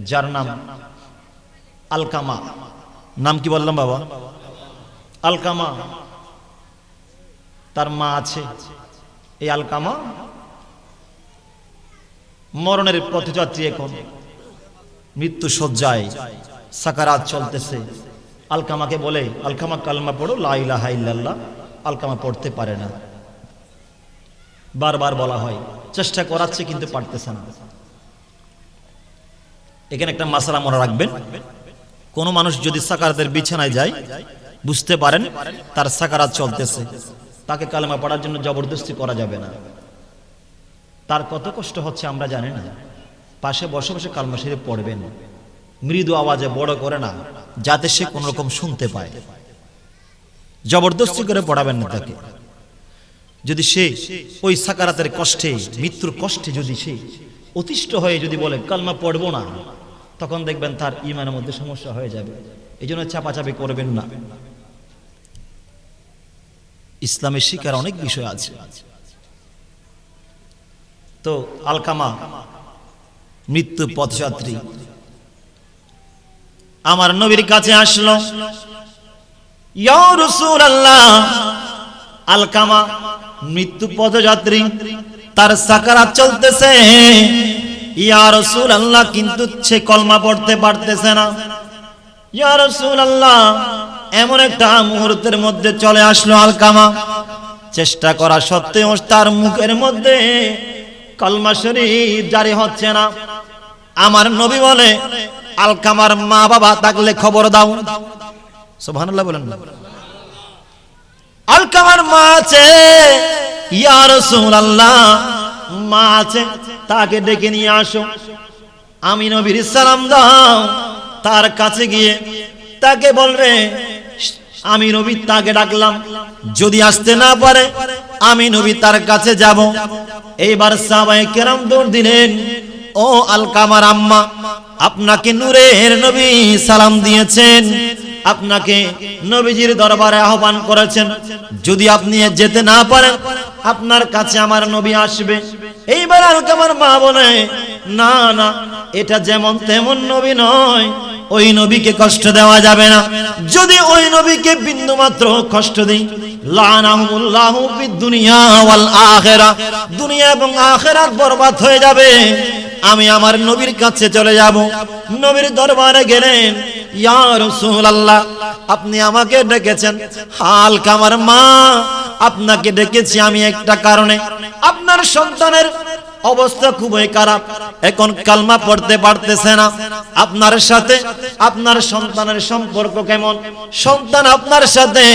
যার নাম আলকামা। নাম কি বললাম বাবা? আলকামা। তার মা আছে। এই আলকামা মরণের পথযাত্রী, এখন মৃত্যু শয্যায়, সাকারাত চলতেছে। আলকামাকে বলে, আলকামা কালমা পড়ো, লা ইলাহা ইল্লাল্লাহ। আলকামা পড়তে পারে না, বারবার বলা হয়, চেষ্টা করাচ্ছে কিন্তু পারতেছে না। এখানে একটা মাসালা মনে রাখবেন, কোন মানুষ যদি সাকারাতের বিছানায় যায়, বুঝতে পারেন তার সাকারাত চলতেছে, তাকে কালেমা পড়ার জন্য জবরদস্তি করা যাবে না। তার কত কষ্ট হচ্ছে আমরা জানি না। পাশে বসে বসে কালেমা শরীফ পড়বেন, মৃদু আওয়াজে, বড় করে না, যাতে সে কোন রকম শুনতে পায়। জবরদস্তি করে পড়াবেন না তাকে। যদি সে ওই সাকারাতের কষ্টে, মৃত্যুর কষ্টে যদি সে অতিষ্ঠ হয়ে যদি বলে কালেমা পড়বো না, তখন দেখবেন তার ঈমানের মধ্যে সমস্যা হয়ে যাবে। এই জন্য চাপাচাপি করবেন না। ইসলামের শিকার অনেক বিষয় আছে। তো আলকামা মৃত্যু পথযাত্রী আমার নবীর কাছে আসলো, ইয়া রাসূলুল্লাহ, আলকামা মৃত্যু পথযাত্রী, তার সাকারাত চলতেছে, ইয়া রাসূলুল্লাহ, কিন্তু সে কলমা পড়তে পারতেছে না। ইয়া রাসূলুল্লাহ, এমন একটা মুহূর্তের মধ্যে চলে আসলো আলকামা, চেষ্টা করা সত্ত্বেও তার মুখের মধ্যে কলমা শরীফ জারি হচ্ছে না। আমার নবী বলে, আলকামার মা বাবা থাকলে খবর দাও। সুবহানাল্লাহ বলেন না। আলকামার মা আছে, ইয়া রাসূলুল্লাহ, মা আছে, তাকে ডেকে নিয়ে আসো। আমি নবীর সালাম দাও, তার কাছে গিয়ে তাকে বলবে, আমি নবী তাকে ডাকলাম, যদি আসতে না পারে আমি নবী তার কাছে যাব। এইবার সাহাবায়ে কেরাম দৌড় দিলেন, ও আলকামার আম্মা, আপনাকে নূরের নবী সালাম দিয়েছেন, আপনাকে নবীজির দরবারে আহ্বান করেছেন, যদি আপনি যেতে না পারেন আপনার কাছে আমার নবী আসবে। এইবার আলকামার মা বলে, না না, এটা যেমন তেমন নবী নয়, ওই নবীকে কষ্ট দেওয়া যাবে না। যদি ওই নবীকে বিন্দু মাত্র কষ্ট দেই, লানাহুমুল্লাহু ফিদ দুনিয়া ওয়াল আখিরা, দুনিয়া এবং আখিরাত বরবাদ হয়ে যাবে। আমি আমার নবীর কাছে চলে যাব। নবীর দরবারে গেলেন, ইয়া রাসূলুল্লাহ, আপনি আমাকে ডেকেছেন। আলকামার মা, আপনাকে ডেকেছি আমি একটা কারণে, আপনার সন্তানের অবস্থা খুবই খারাপ, এখন কালমা পড়তে পারতেছে না। আপনার সাথে আপনার সন্তানের সম্পর্ক কেমন, সন্তান আপনার সাথে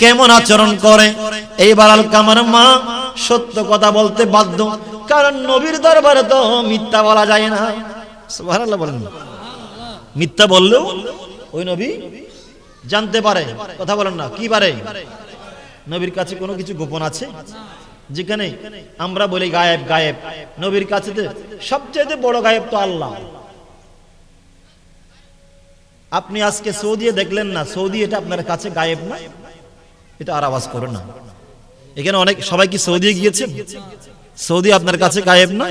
কেমন আচরণ করে? এইবার আলকামার মা সত্য কথা বলতে বাধ্য, কারণ নবীর দরবারে তো মিথ্যা বলা যায় না। সুবহানাল্লাহ বলেন। মিথ্যা বললেও ওই নবী জানতে পারে, কথা বলেন না, কি পারে? নবীর কাছে কোনো কিছু গোপন আছে? যেখানে আমরা বলি গায়েব গায়েব, নবীর কাছে সবচেয়ে বড় গায়েব তো আল্লাহ। আপনি আজকে সৌদি দেখলেন না, সৌদি এটা আপনার কাছে গায়েব না? এটা আর আওয়াজ করো না। এখানে অনেক সবাই কি সৌদি গিয়েছেন? সৌদি আপনার কাছে গায়েব না,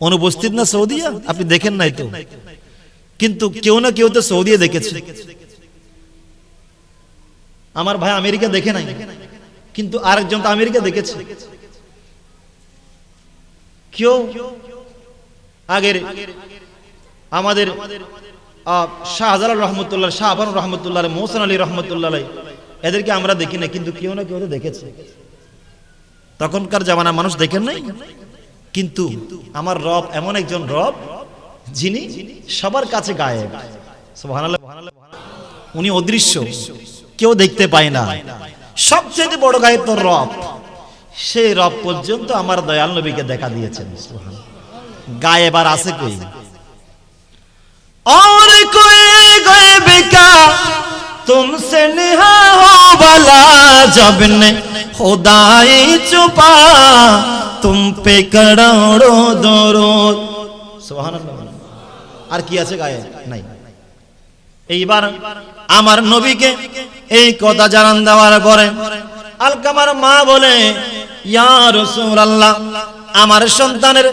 অনুপস্থিত না সৌদি? আপনি দেখেন নাই তো, কিন্তু কেউ না কেউ তো সৌদি দেখেছে। আমার ভাই আমেরিকা দেখে নাই, কিন্তু আরেকজন তো আমেরিকা দেখেছে। কেউ আগের আমাদের শাহজালাল রহমতুল্লাহ, শাহবান রহমতুল্লাহ, মোহসেন আলী রহমতুল্লাহ, এদেরকে আমরা দেখি না, কিন্তু কেউ না কেউ তো দেখেছে। তখনকার জামানার মানুষ দেখেন নাই, কিন্তু আমার রব এমন একজন রব যিনি সবার কাছে গায়েব। সুবহানাল্লাহ। উনি অদৃশ্য, কেউ দেখতে পায় না। সবচেয়ে বড় গায়েব তো রব। সেই রব পর্যন্ত আমার দয়াল নবীকে দেখা দিয়েছেন। গায়েব আর আছে কই? और कोई गायब का तुमसे निहा हो भला, जब ने खुदाई छुपा तुम पे करोड़ों दरूद। सुबहानाल्लाह। আর কি আছে? গায়েব নাই। এইবার আমার নবীকে এই কথা জানান দেওয়ার পরে আলকামার মা বলে, ইয়া রাসূলুল্লাহ, আমার সন্তানের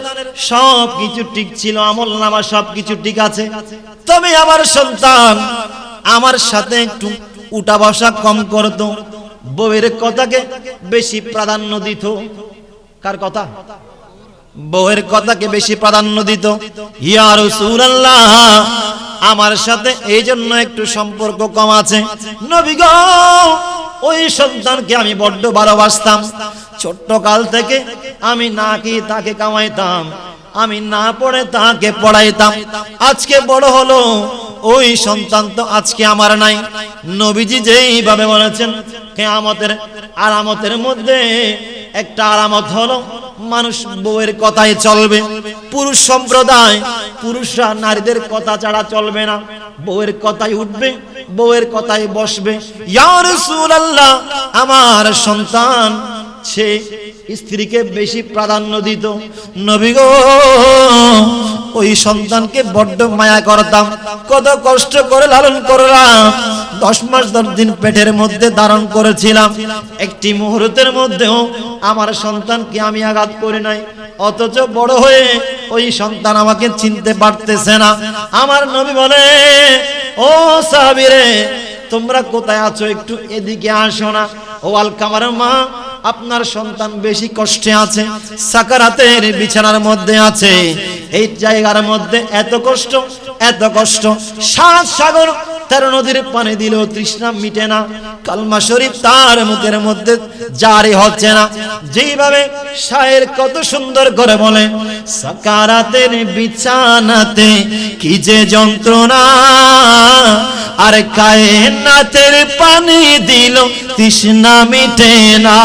সব কিছু ঠিক ছিল, আমলনামা সব কিছু ঠিক আছে, তবে আমার সন্তান আমার সাথে একটু উঠা বসা কম করত, বউয়ের কথাকে বেশি প্রাধান্য দিত। কার কথা? বউয়ের কথাকে বেশি প্রাধান্য দিত। ইয়া রাসূলুল্লাহ, আমার সাথে এই জন্য একটু সম্পর্ক কম আছে। নবী গো, ওই সন্তানকে আমি বড্ড ভালোবাসতাম। ছোট্ট কাল থেকে আমি না কি তাকে কামাইতাম, আমি না পড়ে তাকে পড়াইতাম। আজকে বড় হলো, ওই সন্তান তো আজকে আমার নাই। নবীজি যেইভাবে বলেছেন, কিয়ামতের আলামতের মধ্যে একটা আলামত হলো মানুষ বউয়ের কথাই চলবে। পুরুষ সম্প্রদায়, পুরুষরা নারীদের কথা ছাড়া চলবে না, বউয়ের কথাই উঠবে, বউয়ের কথাই বসবে। ইয়া রাসূলুল্লাহ, আমার সন্তান সে স্ত্রীকে বেশি প্রাধান্য দিত। নবী গো, ওই সন্তানকে বড্ড মায়া করতাম, কত কষ্ট করে লালন করলাম। 10 মাস 10 দিন পেটের মধ্যে ধারণ করেছিলাম। একটি মুহূর্তের মধ্যেও আমার সন্তানকে আমি আঘাত করি নাই, অথচ বড় হয়ে ওই সন্তান আমাকে চিনতে পারতেছে না। আমার নবী বলে, ও সাহাবীরে, তোমরা কোথায় আছো? একটু এদিকে আসো না। ও আলকামার মা, আপনার সন্তান বেশি কষ্টে আছে, সাকারাতের বিছানার মধ্যে আছে। এই জায়গার মধ্যে এত কষ্ট, এত কষ্ট, 7 সাগর 13 নদীর পানি দিলেও তৃষ্ণা মিটে না, কালমা শরীফ তার মুখের মধ্যে জারি হচ্ছে না। যেইভাবে শায়ের কত সুন্দর করে বলে, সাকারাতের বিছানাতে কি যে যন্ত্রণা, আর কায়নাতের পানি দিল তৃষ্ণা মিটে না,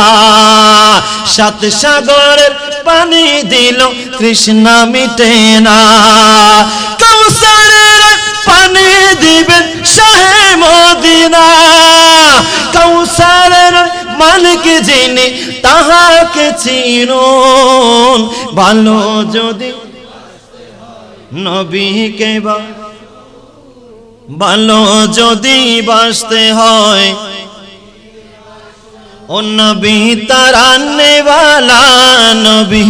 7 সাগরের পানি দিল তৃষ্ণা মিটে না, কাউসারের পানি দিবেন শাহে মদিনা, কাউসারের মালিক যিনি তাহাকে চিনুন, ভালো যদি নবীকে ভালো যদি বাঁচতে হয়, ও নবী তারানে वाला, নবী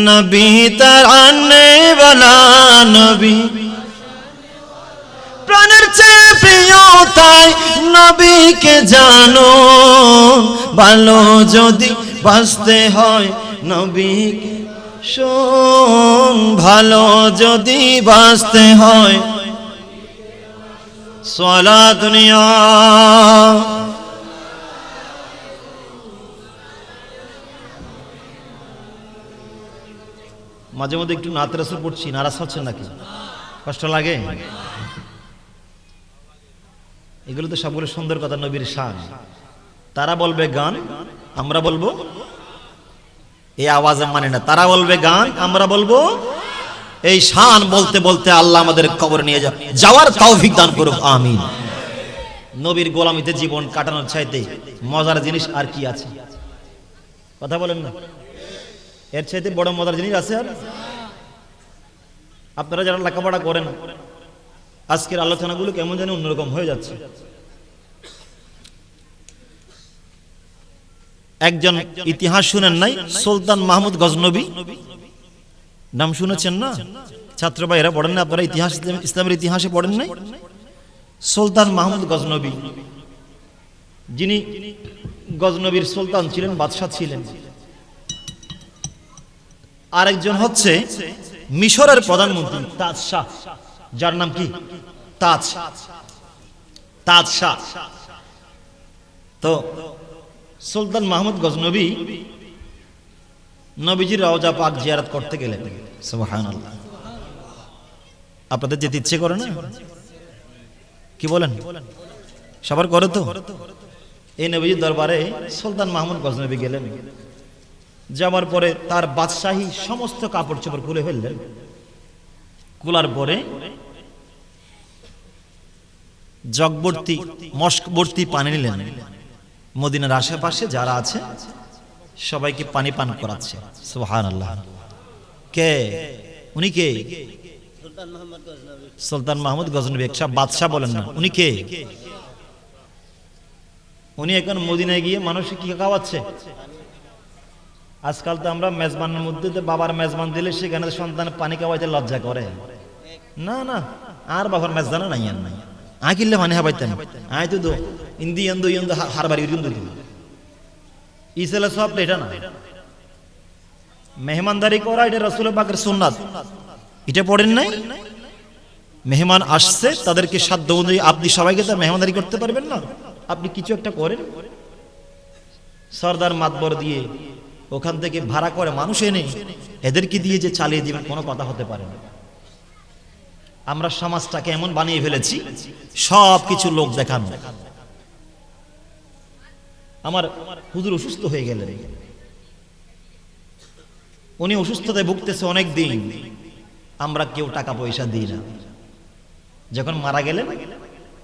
নবী তারানে वाला, নবী প্রাণের চেয়ে প্রিয়, তাই নবীকে জানো, ভালো যদি বাঁচতে হয় নবীকে শোন, ভালো যদি বাঁচতে হয় সালাত দুনিয়া। মাঝে মধ্যে একটু নাত রাসূল পড়ছি, নারাজ হচ্ছেন নাকি? কষ্ট লাগে? এগুলো তো সবগুলো সুন্দর কথা, নবীর শান। তারা বলবে গান, আমরা বলবো এই আওয়াজ মানে না, তারা বলবে গান, আমরা বলবো এই শান। বলতে বলতে আল্লাহ আমাদের কবর নিয়ে যাওয়ার তৌফিক দান করুক, আমিন। নবীর গোলামিতে জীবন কাটানোর চাইতে মজার জিনিস আর কি আছে? কথা বলেন না, এর চাইতে বড় মজার জিনিস আছে? আর আপনারা যারা লেখাপড়া করেন, আজকের আলোচনাগুলো কেমন যেন অন্যরকম হয়ে যাচ্ছে। একজন ইতিহাস শুনেন নাই? সুলতান মাহমুদ গজনবী নাম শুনেছেন না? ছাত্র ভাইরা পড়েন না আপনারা? ইতিহাস, ইসলামের ইতিহাসে পড়েন নাই? সুলতান মাহমুদ গজনবী, যিনি গজনবীর সুলতান ছিলেন, বাদশাহ ছিলেন। আরেকজন হচ্ছে মিশরের প্রধানমন্ত্রী তাজ শাহ, যার নাম কি? তাজ শাহ। তো সুলতান মাহমুদ গজনবী নবীজির রওজা পাক জিয়ারত করতে গেলেন। সুবহানাল্লাহ। আপনাদের যেতে ইচ্ছে করে না? কি বলেন? সবার করে তো? এই নবীজির দরবারে সুলতান মাহমুদ গজনবী গেলেন। যাওয়ার পরে তার বাদশাহী সমস্ত কাপড় চোপড় খুলে ফেললেন। খোলার পরে জগবর্তী, মস্কবর্তী পানি নিলেন। মদিনার আশেপাশে যারা আছে সবাইকে পানি পান করাচ্ছে। সুবহানাল্লাহ। কে উনি? কে? সুলতান মাহমুদ গজনবী। একটা বাদশাহ বলেন না, উনি কে? উনি এখন মদিনায় গিয়ে মানুষকে কি খাওয়াচ্ছে? আজকাল তো আমরা মেজবানের মধ্যে বাবার মেজবান দিলে সেখানে সন্তান পানি খাওয়াইতে লজ্জা করে। না না, আর বাবার মেজবানা নাই, আর নাই। কিনলে পানি খাওয়াইতেন, আয় তো ইন্দি ইন্দু ইন্দু হারবারি ইন্দু ইসেলে সব এটা না। মেহমানদারি করা এটা রাসূল পাকের সুন্নাত, এটা পড়েন নাই? মেহমান আসছে, তাদেরকে সাধ্য অনুযায়ী আপনি সবাইকে তো মেহমানদারি করতে পারবেন না। আপনি কিছু একটা করেন, সরদার মাতবর দিয়ে ওখান থেকে ভাড়া করে মানুষ এনে এদেরকে দিয়ে যে চালিয়ে দিবেন, কোনো কথা হতে পারে না। আমরা সমাজটাকে এমন বানিয়ে ফেলেছি, সব কিছু লোক দেখানো। আমার হুজুর অসুস্থ হয়ে গেলেন, উনি অসুস্থতায় ভুগতেছে অনেক দিন, আমরা কেউ টাকা পয়সা দিই না। যখন মারা গেলেন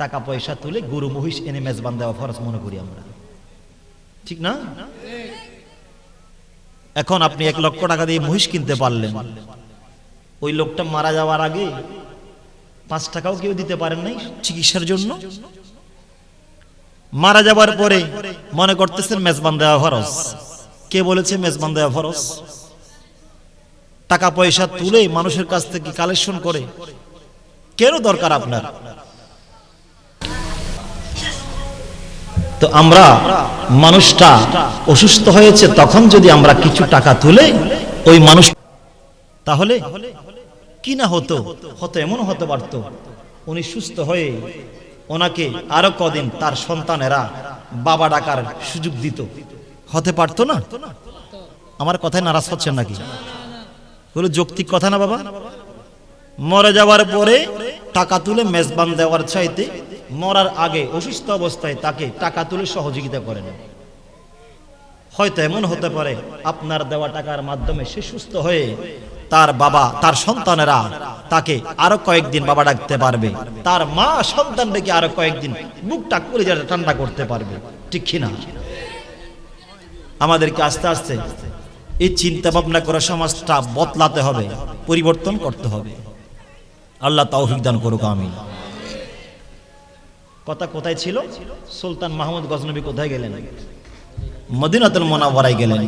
টাকা পয়সা তুলে গরু মহিষ এনে মেজবান দেওয়া ফরজ মনে করি আমরা, ঠিক না? এখন আপনি 1 লক্ষ টাকা দিয়ে মহিষ কিনতে পারলেন, ওই লোকটা মারা যাওয়ার আগে 5 টাকাও কেউ দিতে পারেন নাই চিকিৎসার জন্য। মারা যাবার পরে মনে করতেছেন মেজবান দেওয়া ফরজ। কে বলেছে মেজবান দেওয়া ফরজ? টাকা পয়সা তুলে মানুষের কাছ থেকে কালেকশন করে কেন দরকার আপনার? তো আমরা মানুষটা অসুস্থ হয়েছে তখন যদি আমরা কিছু টাকা তুলে ওই মানুষ, তাহলে কি না হতো, হতো এমন হতে পারতো উনি সুস্থ হয়ে ওনাকে আরো কদিন তার সন্তানেরা বাবা ডাকার সুযোগ দিত, হতে পারতো না? আমার কথায় নারাজ হচ্ছেন নাকি? হলো যৌক্তিক কথা না বাবা? মরে যাওয়ার পরে টাকা তুলে মেজবান দেওয়ার চাইতে মরার আগে অসুস্থ অবস্থায় তাকে টাকা তুলে সহযোগিতা করেন। হয়তো এমন হতে পারে আপনার দেওয়া টাকার মাধ্যমে সে সুস্থ হয়ে তার বাবা, তার সন্তানেরা তাকে আরো কয়েকদিন বাবা ডাকতে পারবে, তার মা সন্তানটাকে আরো কয়েকদিন বুকটা করে যাতে ঠান্ডা করতে পারবে, ঠিক কিনা? আমাদেরকে আস্তে আস্তে এই চিন্তা ভাবনা করে সমাজটা বদলাতে হবে, পরিবর্তন করতে হবে। আল্লাহ তৌফিক দান করুক, আমিন। কথা কোথায় ছিল? সুলতান মাহমুদ গজনবী কোথায় গেলেন? মদিনাতুল মুনাওয়ারায় গেলেন।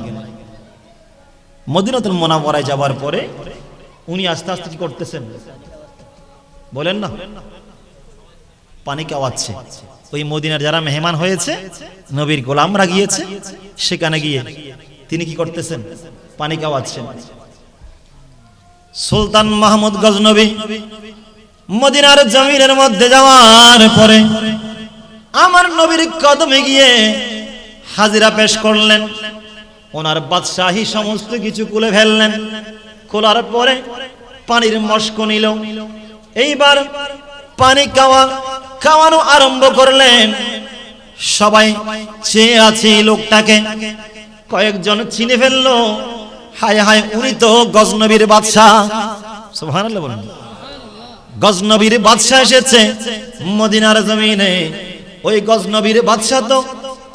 মদিনাতুল মুনাওয়ারায় যাওয়ার পরে উনি আস্তে আস্তে কি করতেছেন বলেন না? পানি খাওয়াচ্ছে। ওই মদিনার যারা মেহমান হয়েছে, নবীর গোলামরা গিয়েছে, সেখানে গিয়ে তিনি কি করতেছেন? পানি খাওয়াচ্ছেন। সুলতান মাহমুদ গজনবী মদিনার জমিনের মধ্যে যাওয়ার পরে আমার নবীর কদমে গিয়ে হাজিরা পেশ করলেন। ওনার বাদশাহী সমস্ত কিছু খুলে ফেললেন। খোলার পরে পানির মশক নিল। এইবার পানি খাওয়ানো আরম্ভ করলেন। সবাই চেয়ে আছে লোকটাকে। কয়েকজন চিনে ফেললো, হায় হায়, উনি তো গজনবীর বাদশাহ। সুবহানাল্লাহ বলেন। গজনবীর বাদশাহ এসেছে মদিনার জমিনে। ওই গজনবীর বাদশাহ তো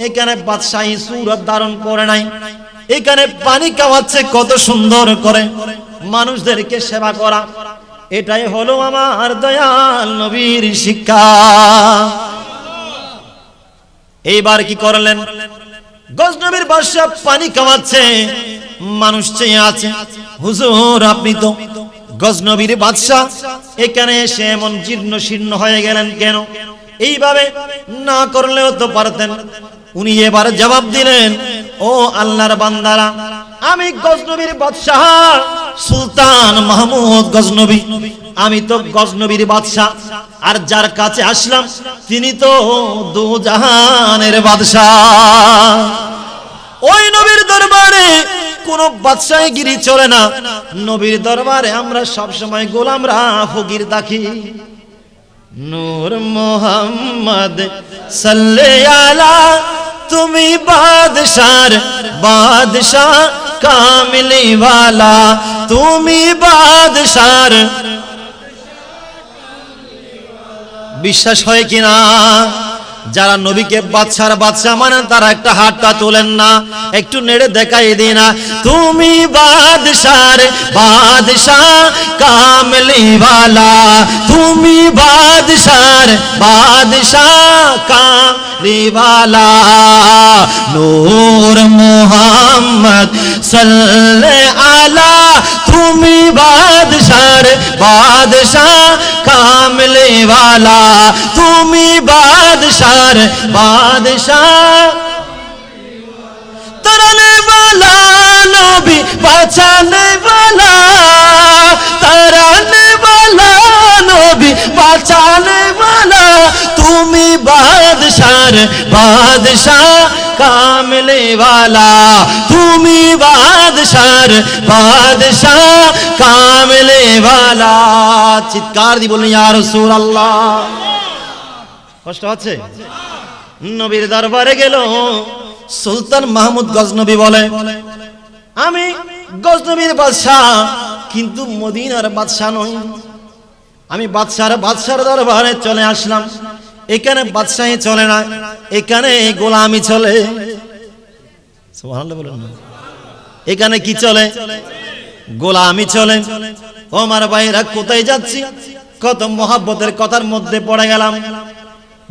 এখানে বাদশাহী সূরত ধারণ করে নাই, এখানে পানি খাওয়াচ্ছে কত সুন্দর করে, মানুষদেরকে সেবা করা। এটাই হলো আমার দয়াল নবীর শিক্ষা। এইবার কি করলেন? গজনবীর বাদশাহ পানি খাওয়াচ্ছে, মানুষ চেয়ে আছে। হুজুর, আপনি তো গজনবীর বাদশাহ, এখানে এসে এমন জীর্ণ শীর্ণ হয়ে গেলেন কেন? এইভাবে না করলেও তো পারতেন। উনি এবার জবাব দিলেন, ও আল্লাহর বান্দারা, আমি গজনবীর বাদশাহ সুলতান মাহমুদ গজনবী, আমি তো গজনবীর বাদশাহ। আর যার কাছে আসলাম তিনি তো দু জাহানের বাদশাহ। ওই নবীর দরবারে কোন বাদশাহগিরি চলে না। নবীর দরবারে আমরা সব সময় গোলামরা ফকির থাকি। নূর মোহাম্মদ সাল্লাল্লাহু আলা, তুমি বাদশার বাদশাহ কামিলি ওয়ালা, তুমি বাদশার। বিশ্বাস হয় কিনা? যারা নবীকে বাদশার বাদশাহ মানেন তারা একটা হাতটা তোলেন না, একটু নেড়ে দেখাই দিই না। তুমি বাদশার বাদশাহ কামলি ওয়ালা, তুমি বাদশার বাদশাহ কামলি ওয়ালা। নূর মুহাম্মদ সাল্লাল্লাহু আলা, তুমি বাদশার বাদশাহ কামলি ওয়ালা, তুমি বাদশার বাদশাহ। তরনে वाला নবী, বাঁচানে वाला, তরনে वाला নবী, বাঁচানে वाला, তুমি বাদশার বাদশাহ কামলে वाला, তুমি বাদশার বাদশাহ কামলে वाला। চিৎকার দিয়ে বলুন ইয়া রাসূলুল্লাহ। কষ্ট হচ্ছে? নবীর দরবারে গেল সুলতান মাহমুদ গজনবী, বলে আমি গজনবীর বাদশাহ, কিন্তু মদিনার বাদশাহ নই। আমি বাদশার দরবারে চলে আসলাম। এখানে বাদশাহী চলে না, এখানে গোলামি চলে। সুবহানাল্লাহ বলেন না। এখানে কি চলে? গোলামি চলে। ও আমার ভাইরা, কোথায় যাচ্ছি? কত মহব্বতের কথার মধ্যে পড়ে গেলাম।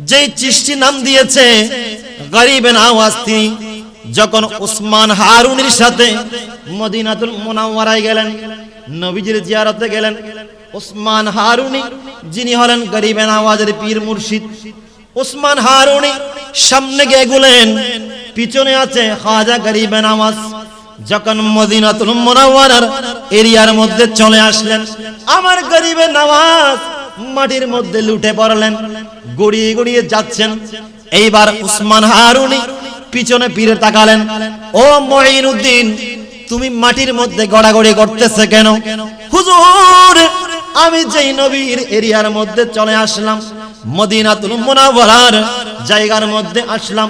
যেই চিশতি নাম দিয়েছে গরিবের আওয়াজ, তিনি যখন উসমান হারুনের সাথে মদিনাতুল মুনাওয়ারায় গেলেন, নবীজির জিয়ারতে গেলেন, উসমান হারুনি যিনি হলেন গরিবের আওয়াজের পীর মুর্শিদ, উসমান হারুনি সামনে গিয়ে গেলেন, পিছনে আছে খাজা গরিবে নওয়াজ। যখন মদিনাতুল মুনাওয়ারার এরিয়ার মধ্যে চলে আসলেন, আমার গরিবে নওয়াজ মাটির মধ্যে লুটে পড়লেন, গড়িয়ে গড়িয়ে যাচ্ছেন। এইবার উসমান হারুনি পিছনে ফিরে তাকালেন, ও মুঈনুদ্দিন, তুমি মাটির মধ্যে গড়াগড়ি করতেছে কেন? হুজুর, আমি যেই নবীর এরিয়ার মধ্যে চলে আসলাম, মদিনাতুল মুনাওয়ারার জায়গার মধ্যে আসলাম,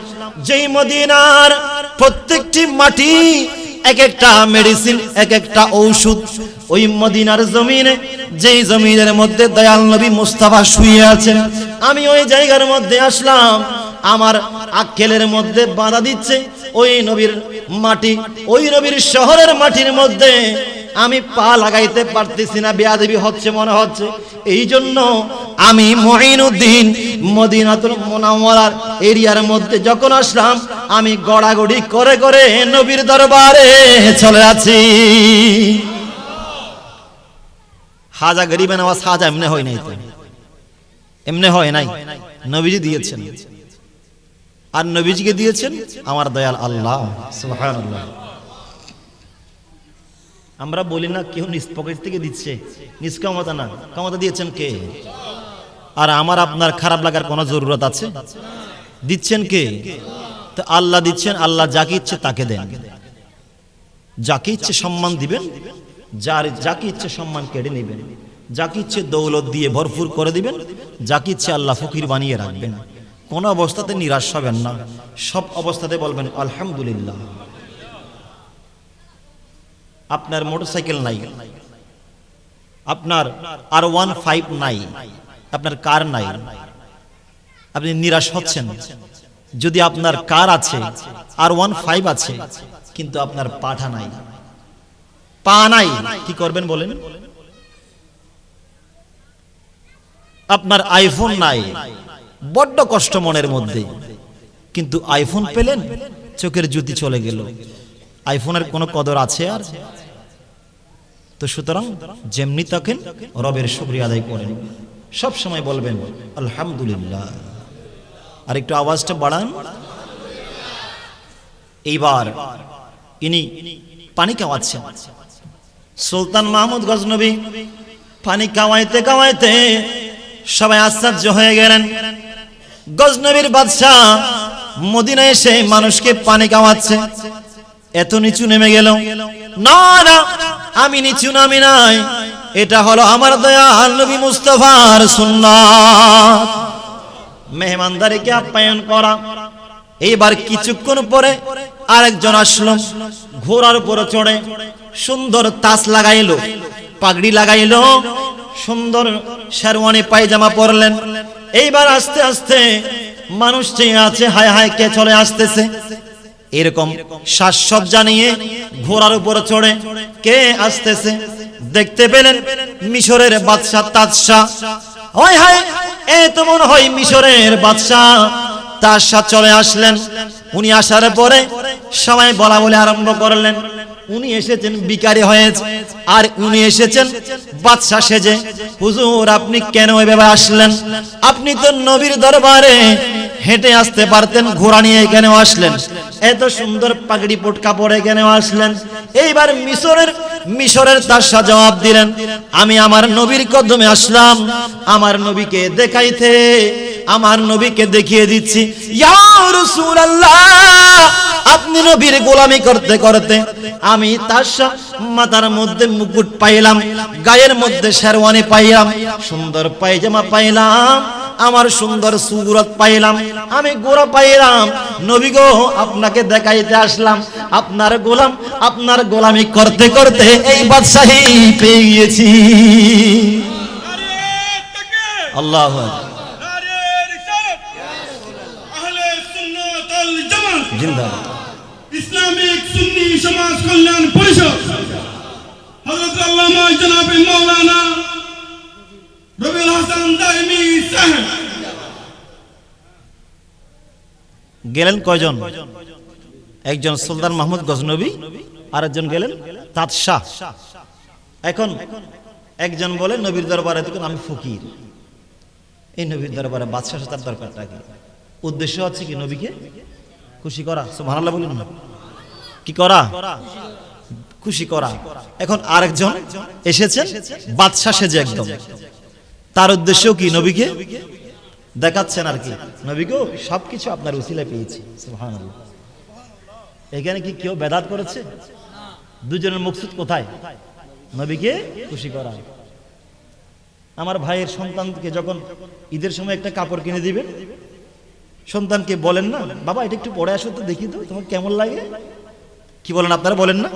যেই মদিনার প্রত্যেকটি মাটি এক একটা মেডিসিন, এক একটা ঔষধ। ওই মদিনার জমিনে, যেই জমিনের মধ্যে দয়াল নবী মুস্তাফা শুয়ে আছেন, আমি ওই জায়গার মধ্যে আসলাম। আমার আক্কেলের মধ্যে বাধা দিচ্ছে ওই নবীর মাটি, ওই নবীর শহরের মাটির মধ্যে আমি পা লাগাইতে পারতেছি না, বেয়াদবি হচ্ছে মনে হচ্ছে। এই জন্য আমি মুঈনুদ্দিন মদিনাতুল মুনাওয়ারার এরিয়ার মধ্যে যখন আসলাম, আমি গড়াগড়ি করে করে নবীর দরবারে চলে আছি। খাজা গরিবে নওয়াজ খাজা এমনি হয় নাই, তো এমনি হয় নাই, নবীজি দিয়েছেন। আর নবীজিকে দিয়েছেন আমার দয়াল আল্লাহ, সুবহানাল্লাহ। আমরা বলি না কেউ নিজ পকেট থেকে দিচ্ছে, নিজ ক্ষমতা না, ক্ষমতা দিয়েছেন কে? আর আমার আপনার খারাপ লাগার কোনো জরুরত আছে? দিচ্ছেন কে? তো আল্লাহ দিচ্ছেন। আল্লাহ যাকে ইচ্ছে তাকে দেন, যাকে ইচ্ছে সম্মান দিবেন, যাকে ইচ্ছে সম্মান কেড়ে নেবেন, যাকে ইচ্ছে দৌলত দিয়ে ভরপুর করে দিবেন, যাকে ইচ্ছে আল্লাহ ফকির বানিয়ে রাখবেন। কোন অবস্থাতে নিরাশ হবেন না, সব অবস্থাতে বলবেন আলহামদুলিল্লাহ। আপনার মোটরসাইকেল নাই, আপনার R15 নাই, আপনার কার নাই, আপনি নিরাশ হচ্ছেন। যদি আপনার কার আছে, R15 আছে, কিন্তু আপনার পাঠা নাই, পা নাই, কি করবেন বলেন? আপনার আইফোন নাই, বড্ড কষ্ট মনের মধ্যে, কিন্তু আইফোন পেলেন, চোখের জ্যোতি চলে গেল। আইফোনের কোনো কদর আছে আর? তো সুতরাং যেমনি থাকেন রবের শুকরিয়া আদায় করেন, সব সময় বলবেন আলহামদুলিল্লাহ। আর একটু আওয়াজটা বাড়ান। এইবার ইনি পানি খাওয়াচ্ছেন। সুলতান মাহমুদ গজনবী পানি খাওয়াইতে খাওয়াইতে সবাই আশ্চর্য হয়ে গেলেন। গজনবীর বাদশাহ মদিনায় এসে মানুষকে পানি খাওয়াচ্ছে, এত নিচু নেমে গেল? না না, আমি নিচু নামি নাই, এটা হলো আমার দয়াল নবী মুস্তাফার সুন্নাত, মেহমানদারিকে আপ্যায়ন করা। এইবার কিছুক্ষণ পরে আরেকজন আসলো, ঘোড়ার উপরে চড়ে, সুন্দর তাজ লাগাইলো, পাগড়ি লাগাইলো, সুন্দর শেরওয়ানি পায়জামা পরলেন। এইবার আস্তে আস্তে মানুষ চেয়ে আছে, হায় হায় কে চলে আসতেছে। এরকম সাজসজ্জা নিয়ে ঘোড়ার উপরে চড়ে কে আসতেছে দেখতে পেলেন মিশরের বাদশা তাজশাহ। হায় হায়, এ তো মনে হয় মিশরের বাদশাহ তাজশাহ চলে আসলেন। উনি আসার পরে সবাই বলা বলে আরম্ভ করলেন, উনি এসেছেন ভিখারি হয়েছে, আর উনি এসেছেন বাদশা সেজে। হুজুর, আপনি কেন এভাবে আসলেন? আপনি তো নবীর দরবারে হেঁটে আসতে পারতেন, ঘোড়া নিয়ে কেন আসলেন? এত সুন্দর পাগড়ি পটকা পরে কেন আসলেন? এইবার মিশরের তাজশাহ জবাব দিলেন, আমি আমার নবীর কদমে আসলাম আমার নবীকে দেখাইতে, আমার নবীকে দেখিয়ে দিচ্ছি। ইয়া রাসূলুল্লাহ, আপনি নবীর গোলামি করতে করতে আমি তাজশাহ মাথার মধ্যে মুকুট পাইলাম, গায়ের মধ্যে শেরওয়ানি পাইলাম, সুন্দর পায়জামা পাইলাম, আমার সুন্দর সুরত পাইলাম, আমি গোরা পাইলাম। নবী গো, আপনাকে দেখাইতে আসলাম, আপনার গোলাম, আপনার গোলামি করতে করতে এই বাদশাহী পেয়ে গিয়েছি। আল্লাহু আকবার। জিন্দাবাদ। ইসলামিক সুন্নি সমাজ কল্যাণ পরিষদ হযরত আল্লামা জনাবে মাওলানা রবিউল হাসান দাইমি সাহেব গেলেন কয়জন? একজন সুলতান মাহমুদ গজনবী, আরেকজন গেলেন তাজশাহ। এখন একজন বলে নবীর দরবারে দেখুন আমি ফকির, এই নবীর দরবারে বাদশাহ তার দরকারটা কি? উদ্দেশ্য হচ্ছে কি নবীকে খুশি করা। সুবহানাল্লাহ বলুন না, কি করা? খুশি করা। এখন আরেকজন এসেছেন বাদশাহ সেজে একদম, তার উদ্দেশ্য কি? নবীকে দেখাচ্ছেন আর কি, নবীকেও সবকিছু আপনার উসিলায় পেয়েছি। সুবহানাল্লাহ। এখানে কি কেউ বেদাত করেছে? দুজনের মকসুদ কোথায়? নবীকে খুশি করা। আমার ভাইয়ের সন্তানকে যখন ঈদের সময় একটা কাপড় কিনে দিবেন, সন্তানকে বলেন না, বাবা এটা একটু পরে আসো তো দেখি তো তোমার কেমন লাগে? কি বলেন আপনারা? বলেন না?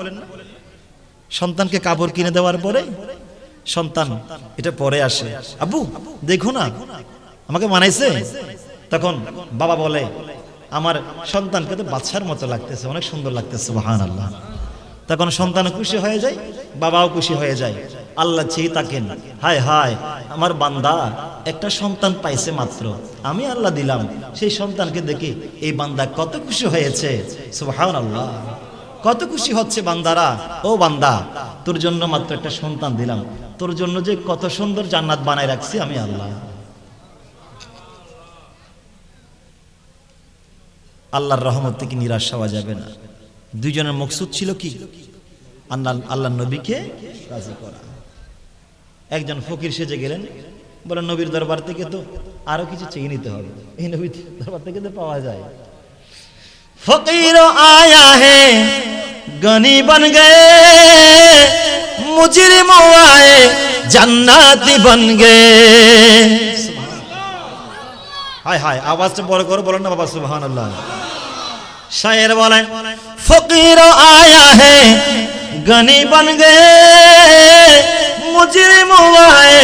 সন্তানকে কাপড় কিনে দেওয়ার পরে সন্তান এটা পরে আসে, আব্বু দেখো না আমাকে মানাইছে। তখন বাবা বলে, আমার সন্তানকে তো বাচ্চার মতো লাগতেছে, অনেক সুন্দর লাগতেছে। সুবহানাল্লাহ। তখন সন্তান খুশি হয়ে যায়, বাবাও খুশি হয়ে যায়। আল্লাহ চেয়ে থাকেন, হায় হায় আমার বান্দা একটা সন্তান পাইছে মাত্র, আমি আল্লাহ দিলাম, সেই সন্তানকে দেখে এই বান্দা কত খুশি হয়েছে। সুবহানাল্লাহ। কত খুশি হচ্ছে বান্দারা। ও বান্দা, তোর জন্য মাত্র একটা সন্তান দিলাম, তোর জন্য যে কত সুন্দর জান্নাত বানায় রাখছি আমি আল্লাহ। আল্লাহর রহমত থেকে নিরাশ হওয়া যাবে না। দুইজনের মকসুদ ছিল কি? আল্লাহ নবীকে রাজি করা। একজন ফকির সেজে গেলেন, বলেন নবীর দরবার থেকে তো আরো কিছু চেয়ে নিতে হবে, এই নবীর দরবার থেকে তো পাওয়া যায়। ফকির আয়া হে গনি বন গয়ে, মুজরিম আয়ে জান্নাতি বন গয়ে। হায় হায়, আওয়াজটা বড় করে বলেন না বাবা। সুবহানাল্লাহ। শায়ের বলেন, ফকির আয়া হে গনি বন গয়ে, মুজরিম আয়ে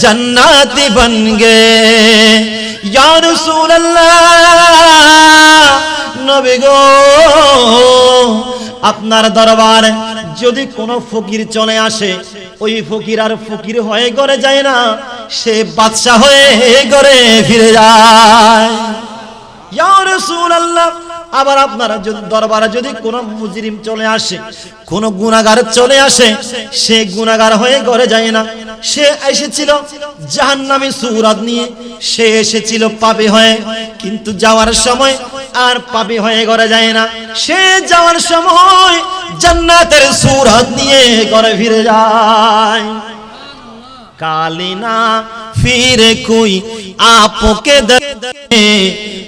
জান্নাতি বন গয়ে। ইয়া রাসূলুল্লাহ, নবী গো আপনার দরবারে যদি কোনো ফকির চলে আসে, ওই ফকির আর ফকির হয়ে ঘরে যায় না, সে বাদশা হয়ে ঘরে ফিরে যায়। ইয়া রাসূলুল্লাহ, আবার আপনারা দরবারে যদি কোনো মুজরিম চলে আসে, কোনো গুনাহগার চলে আসে, সে গুনাহগার হয়ে ঘরে যায় না, সে এসেছিল জাহান্নামী সূরত নিয়ে, সে এসেছিল পাপী হয়ে, কিন্তু যাওয়ার সময় আর পাপী হয়ে ঘরে যায় না, সে যাওয়ার সময় জান্নাতের সূরত নিয়ে ঘরে ফিরে যায়। कालिना फिर कोई आपके दर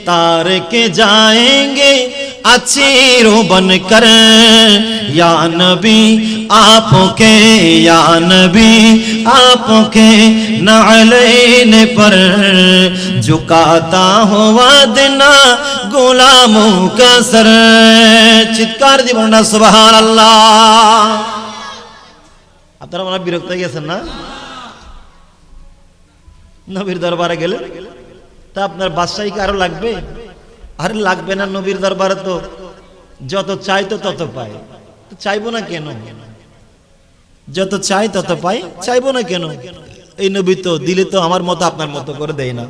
तार के जाएंगे अचीरो बनकर, या नबी आपके, या नबी आपके नालैन पर झुकाता हुआ दिना गुलामों का सर। चित्कार दी बोलना सुभान अल्लाह। আপনারা মনে বিরক্ত হয়ে গেছেন না? নবীর দরবারে গেলে তা আপনার বাদশাহী কারো লাগবে? আরে লাগবে না। নবীর দরবারে তো যত চাই তো তত পাই, তো চাইবো না কেন? যত চাই তত পাই, চাইবো না কেন? এই নবী তো দিলে তো আমার মতো আপনার মতো করে দেয় না।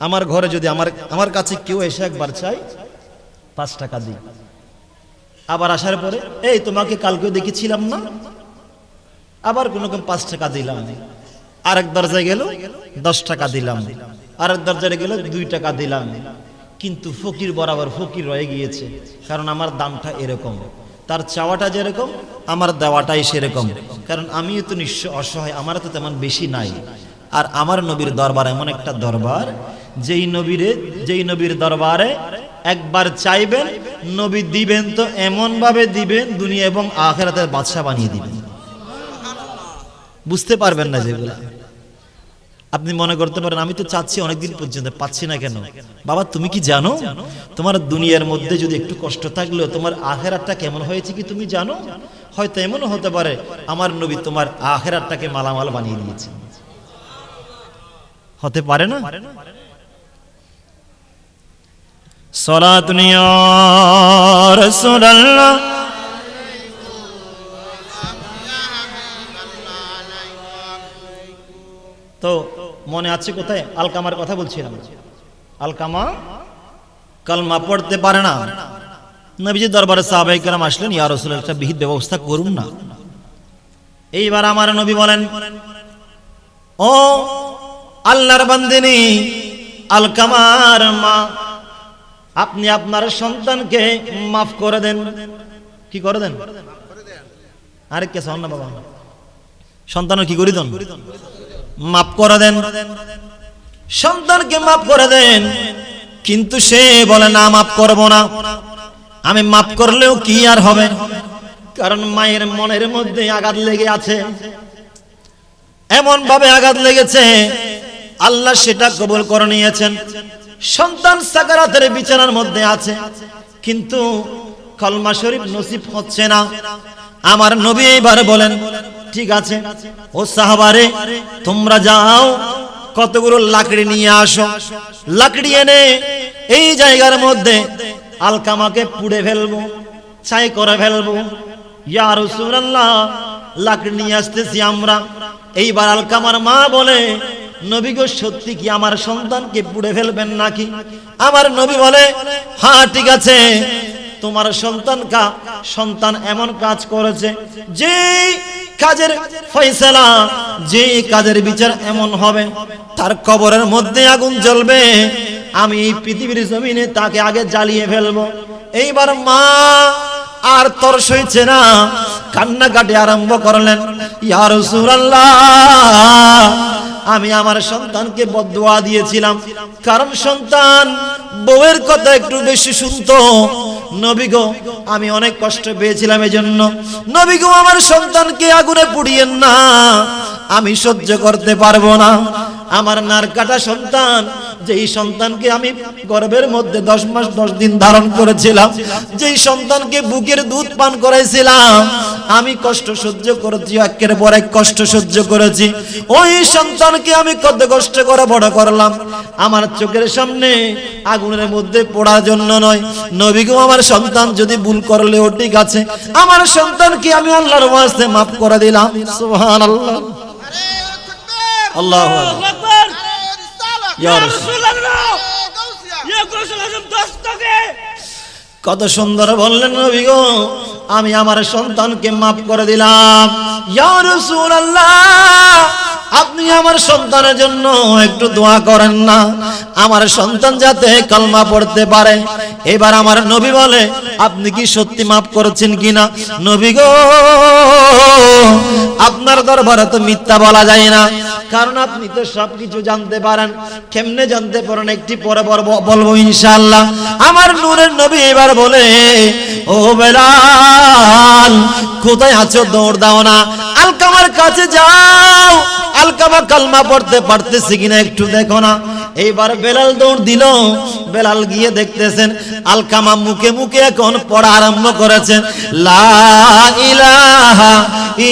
আমার ঘরে যদি আমার কাছে কেউ এসে একবার চাই, 5 টাকা দিই। আবার আসার পরে, এই তোমাকে কালকেও দেখেছিলাম না, আবার কোনো 5 টাকা দিলাম। আরেক দরজায় গেল 10 টাকা দিলাম, আরেক দরজায় গেল 2 টাকা দিলাম। কিন্তু ফকির বরাবর ফকির রয়ে গিয়েছে, কারণ আমার দামটা এরকম, তার চাওয়াটা যেরকম আমার দেওয়াটাই সেরকম। কারণ আমিও তো নিঃস্ব অসহায়, আমার তো তেমন বেশি নাই। আর আমার নবীর দরবার এমন একটা দরবার, যেই নবীর দরবারে একবার চাইবেন, নবী দিবেন তো এমন ভাবে দিবেন, দুনিয়া এবং আখিরাতের বাদশা বানিয়ে দিবেন। বুঝতে পারবেন না যেগুলা। আপনি মনে করতে পারেন আমি তো চাচ্ছি অনেকদিন পর্যন্ত, পাচ্ছি না কেন? বাবা তুমি কি জানো, তোমার দুনিয়ার মধ্যে যদি একটু কষ্ট থাকলেও তোমার আখিরাতটা কেমন হয়েছে কি তুমি জানো? হয়তো এমনও হতে পারে আমার নবী তোমার আখিরাতটাকে মালামাল বানিয়ে দিয়েছে। হতে পারে না? সালাতুন ইয়া রাসূলুল্লাহ। তো মনে আছে কোথায় আলকামার কথা বলছিলাম? আলকামা কালমা পড়তে পারে না। নবীজি দরবারে সাহাবায়ে কেরাম আসলেন, ইয়া রাসূলুল্লাহ একটা বিহিত ব্যবস্থা করুন না। এইবার আমার নবী বলেন, ও আল্লাহর বান্দিনী আলকামার মা, আপনি আপনার সন্তানকে মাফ করে দেন। কি করে দেন? আরে কে শোন না বাবা, সন্তানের কি করি দেন? মাফ করে দেন, সন্তানকে মাফ করে দেন। কিন্তু সে বলে না, মাফ করব না। আমি মাফ করলেও কি আর হবে, কারণ মায়ের মনের মধ্যে আঘাত লেগে আছে, এমন ভাবে আঘাত লেগেছে আল্লাহ সেটা কবুল করে নিয়েছেন। সন্তান সাকারাতের বিছানার মধ্যে আছে, কিন্তু কলমা শরীফ নসিব হচ্ছে না। আমার নবী এবার বলেন, ঠিক আছে ও সাহাবারে, তোমরা যাও কতগুলো লাকড়ি নিয়ে আসো। লাকড়ি এনে এই জায়গার মধ্যে আলকামাকে পুড়ে ফেলবো, ছাই করে ফেলবো। ইয়া রাসূলুল্লাহ, লাকড়ি নিয়ে আসতেছি আমরা। এইবার আলকামার মা বলে, নবী গো, সত্যি কি আমার সন্তানকে পুড়ে ফেলবেন নাকি? আমার নবী বলে, হ্যাঁ ঠিক আছে, তোমার সন্তান এমন কাজ করেছে, যে কাজের ফয়সালা, যে কাজের বিচার এমন হবে, তার কবরের মধ্যে আগুন জ্বলবে। আমি এই পৃথিবীর জমিনে তাকে আগে জ্বালিয়ে ফেলবো। এইবার মা আর তর সইছে না, কান্নাকাটি আরম্ভ করলেন। ইয়া রাসূলুল্লাহ, আমি আমার সন্তানকে বদদুয়া দিয়েছিলাম, কারণ সন্তান বউয়ের কথা একটু বেশি শুনতো। নবী গো, আমি অনেক কষ্ট পেয়েছিলাম, এজন্য নবী গো, আমার সন্তানকে আগুনে পুড়িয়েন না, আমি সহ্য করতে পারবো না। আমার নার কাটা সন্তান, যেই সন্তানকে আমি গর্ভের মধ্যে 10 মাস 10 দিন ধারণ করেছিলাম, যেই সন্তানকে বুকের দুধ পান করাইছিলাম, আমি কষ্ট সহ্য করেছি, একের পর এক কষ্ট সহ্য করেছি। ওই সন্তানকে আমি কত কষ্ট করে বড় করলাম, আমার চোখের সামনে আগুনের মধ্যে পড়ার জন্য নয়। নবী গো, আমার সন্তান যদি ভুল করলেও ঠিক আছে, আমার সন্তানকে আমি আল্লাহর ওয়াস্তে মাফ করে দিলাম। সুবহানাল্লাহ, আল্লাহু আকবার। ইয়া রাসূলুল্লাহ, ইয়া গাউসুল আজম দস্তকে, কত সুন্দর বললেন নবী গো, আমি আমার সন্তানকে মাফ করে দিলাম। ইয়া রাসূলুল্লাহ, আপনি আমার সন্তানের জন্য একটু দোয়া করেন না, আমার সন্তান যাতে কালমা পড়তে পারে। এবার আমার নবী বলে, আপনি কি সত্যি মাফ করেছেন কিনা? নবী গো, আপনার দরবারে তো মিথ্যা বলা যায় না, কারণ আপনি তো সবকিছু জানতে পারেন। কেমনে জানতে পারেন? একটি পরে বলবো ইনশাআল্লাহ। আমার নূরের নবী এবার বলে, ও বেলাল, কোথায় আছো? দৌড় দাও না, আলকামার কাছে যাও, আলকামা কালমা পড়তে পারতেছে কিনা একটু দেখো না। এইবার বেলাল দৌড় দিল। বেলাল গিয়ে দেখতেছেন আলকামা মুখে মুখে এখন পড়া আরম্ভ করেছেন, লা ইলাহা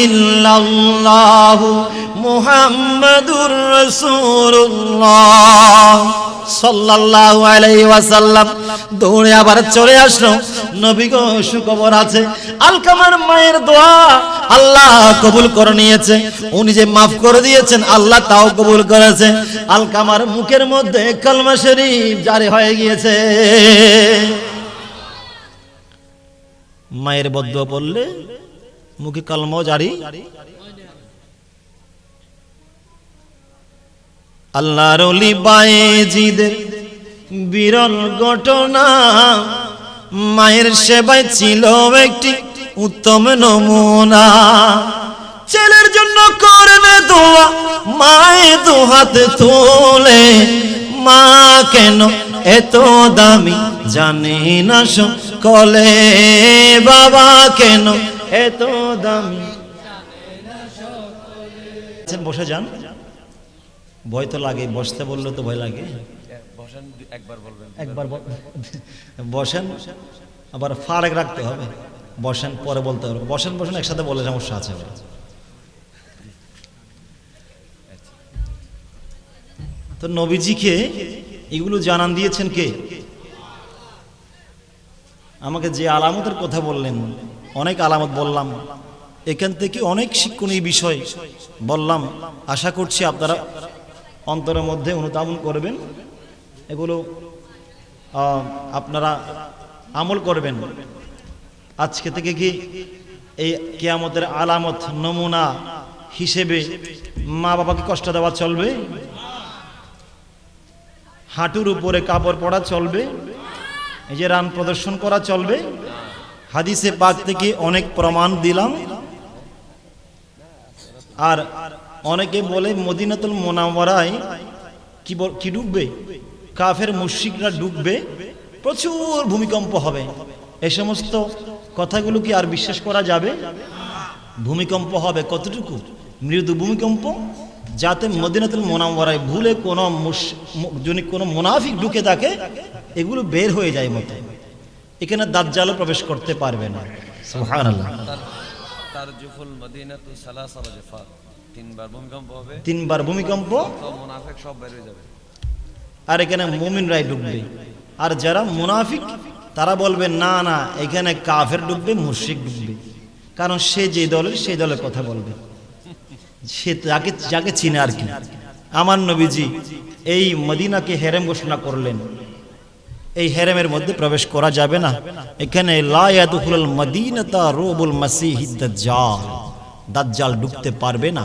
ইল্লাল্লাহু মুহাম্মাদুর রাসূলুল্লাহ সাল্লাল্লাহু আলাইহি ওয়াসাল্লাম। দৌড়ে আবার চলে আসলো। নবী গো, সুখবর আছে, আলকামার মায়ের দোয়া আল্লাহ কবুল করে নিয়েছে। উনি যে মাফ করে দিয়েছেন, আল্লাহ তাও কবুল করেছে। আলকামার মুখের মধ্যে কালমা শরীফ জারি হয়ে গিয়েছে। মায়ের বদদুয়া পড়লে মুখে কালমাও জারি। আল্লাহর ওলি বায়েজিদের বিরল ঘটনা, মায়ের সেবায় ছিল একটি উত্তম নমুনা। ছেলের জন্য করবে দোয়া, মায়ে দুহাতে তোলে, মা কেন এত দামি জানে না সকলে, বাবা কেন এত দামি। বসে যান, ভয় তো লাগে, বসতে বললে তো ভয় লাগে। একবার বসেন, আবার ফারাক রাখতে হবে। বসেন, পরে বলতে হবে। বসেন বসেন একসাথে বলে সমস্যা আছে। তো নবীজিকে এগুলো জানান দিয়েছেন কে? আমাকে যে আলামতের কথা বললেন, অনেক আলামত বললাম, এখান থেকে অনেক শিক্ষণীয় বিষয় বললাম। আশা করছি আপনারা অন্তরের মধ্যে অনুধাবন করবেন, এগুলো আপনারা আমল করবেন। আজকে থেকে কি এই কিয়ামতের আলামত নমুনা হিসেবে মা বাবাকে কষ্ট দেওয়া চলবে? হাঁটুর উপরে কাপড় পরা চলবে? এই যে রান প্রদর্শন করা চলবে? হাদিসে পাক থেকে অনেক প্রমাণ দিলাম। আর অনেকে বলে মদিনাতুল মুনাওয়ারায় কি ডুববে, কাফের মুশরিকরা ডুববে, প্রচুর ভূমিকম্প হবে। এই সমস্ত কথাগুলো কি আর বিশ্বাস করা যাবে? ভূমিকম্প হবে কতটুকু? মৃদু ভূমিকম্প, যাতে মদিনাতুল মুনাওয়ারায় ভুলে যদি কোনো মুনাফিক ঢুকে থাকে এগুলো বের হয়ে যায় মতো। এখানে দাজ্জালও প্রবেশ করতে পারবে না। সুবহানাল্লাহ। তারজুফুল মদিনাতু সালাসা রাজফাত, তিনবার ভূমিকম্প হবে, তিনবার ভূমিকম্প, তো মুনাফিক সব বের হয়ে যাবে। আর এখানে মুমিনরাই ডুববে। আর যারা মুনাফিক তারা বলবে না না, এখানে কাফের ডুববে, মুশরিক ডুববে। কারণ সে যে দলের সেই দলের কথা বলবে, সে যাকে চিনে আর কি। আমার নবীজি এই মদিনাকে হেরেম ঘোষণা করলেন। এই হেরেমের মধ্যে প্রবেশ করা যাবে না। এখানে লা ইয়াদখুলুল মদিনাতা রুবুল মাসিহিদ দাজ্জাল, দাজ্জাল ঢুকতে পারবে না।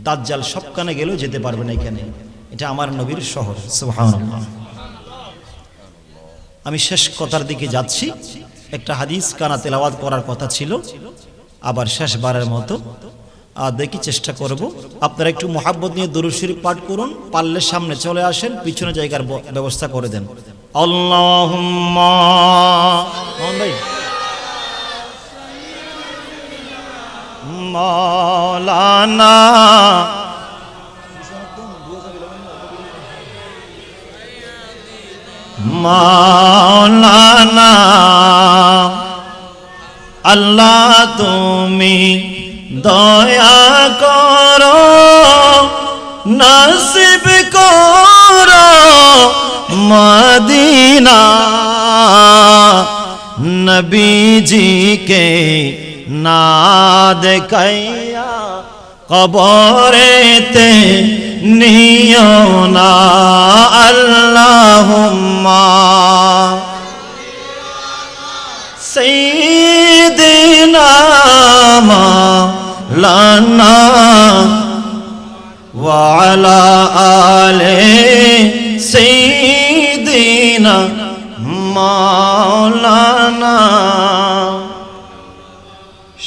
দাজ্জাল সবখানে গেলেও যেতে পারবে না এখানে। এটা আমার নবীর শহর। সুবহানাল্লাহ। আমি শেষ কথার দিকে যাচ্ছি। একটা হাদিস কানা তেলাওয়াত করার কথা ছিল, আবার শেষবারের মতো দেখি চেষ্টা করব। আপনারা একটু মোহাব্বত নিয়ে দুরূদ শরীফ পাঠ করুন। পারলে সামনে চলে আসেন, পিছনে জায়গার ব্যবস্থা করে দেন। আল্লাহুম্মা ভাই মাওলানা মাওলানা আল্লাহ তুমি দয়া করো, নসিব করো মদিনা, নবীজিকে না দেখাইয়া কবরেতে নিও না। আল্লাহুম্মা সাইয়্যিদিনা মাওলানা ওয়া আলা আলি সাইয়্যিদিনা মাওলানা।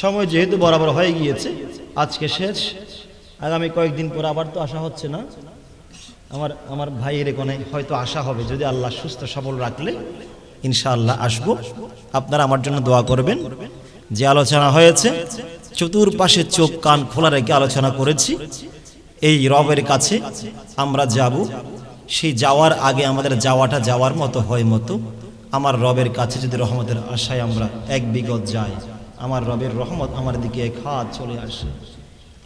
সময় যেহেতু বরাবর হয়ে গিয়েছে, আজকে শেষ। আগামী কয়েকদিন পর আবার তো আসা হচ্ছে না। আমার ভাইয়ের এখানে হয়তো আসা হবে, যদি আল্লাহ সুস্থ সবল রাখলে ইনশাআল্লাহ আসবো। আপনারা আমার জন্য দোয়া করবেন। যে আলোচনা হয়েছে চতুর্পাশে চোখ কান খোলা রেখে আলোচনা করেছি। এই রবের কাছে আমরা যাব, সেই যাওয়ার আগে আমাদের যাওয়াটা যাওয়ার মতো হয় মতো। আমার রবের কাছে যদি রহমতের আশায় আমরা এক বিগত যাই, আমার রবের রহমত আমার দিকে এক হাত চলে আসে।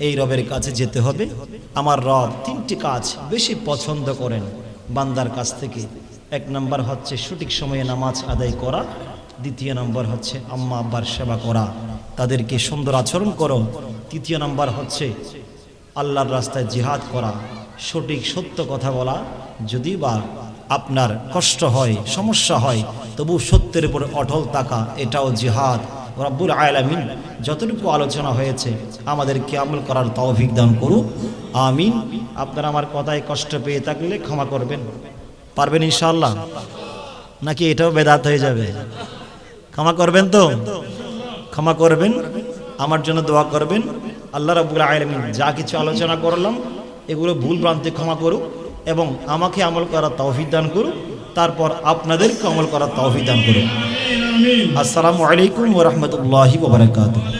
এই রবের কাছে যেতে হবে। আমার রব তিনটি কাজ বেশি পছন্দ করেন বান্দার কাছ থেকে। এক নম্বর হচ্ছে সঠিক সময়ে নামাজ আদায় করা, দ্বিতীয় নম্বর হচ্ছে আম্মা আব্বার সেবা করা, তাদেরকে সুন্দর আচরণ করো, তৃতীয় নম্বর হচ্ছে আল্লাহর রাস্তায় জিহাদ করা, সঠিক সত্য কথা বলা। যদি বা আপনার কষ্ট হয়, সমস্যা হয়, তবু সত্যের উপর অটল থাকা, এটাও জিহাদ। রব্বুল আলামিন যতটুকু আলোচনা হয়েছে আমাদেরকে আমল করার তৌফিক দান করুন, আমিন। আপনারা আমার কথায় কষ্ট পেয়ে থাকলে ক্ষমা করবেন, পারবেন ইনশাআল্লাহ? নাকি এটাও বেদাত হয়ে যাবে? ক্ষমা করবেন তো? ক্ষমা করবেন, আমার জন্য দোয়া করবেন। আল্লাহ রাব্বুল আলামিন যা কিছু আলোচনা করলাম এগুলো ভুল ভ্রান্তি ক্ষমা করুক এবং আমাকে আমল করার তৌফিক দান করুক, তারপর আপনাদেরকে আমল করার তৌফিক দান করুক। আসসালামু আলাইকুম ওয়া রাহমাতুল্লাহি ওয়া বারাকাতুহু।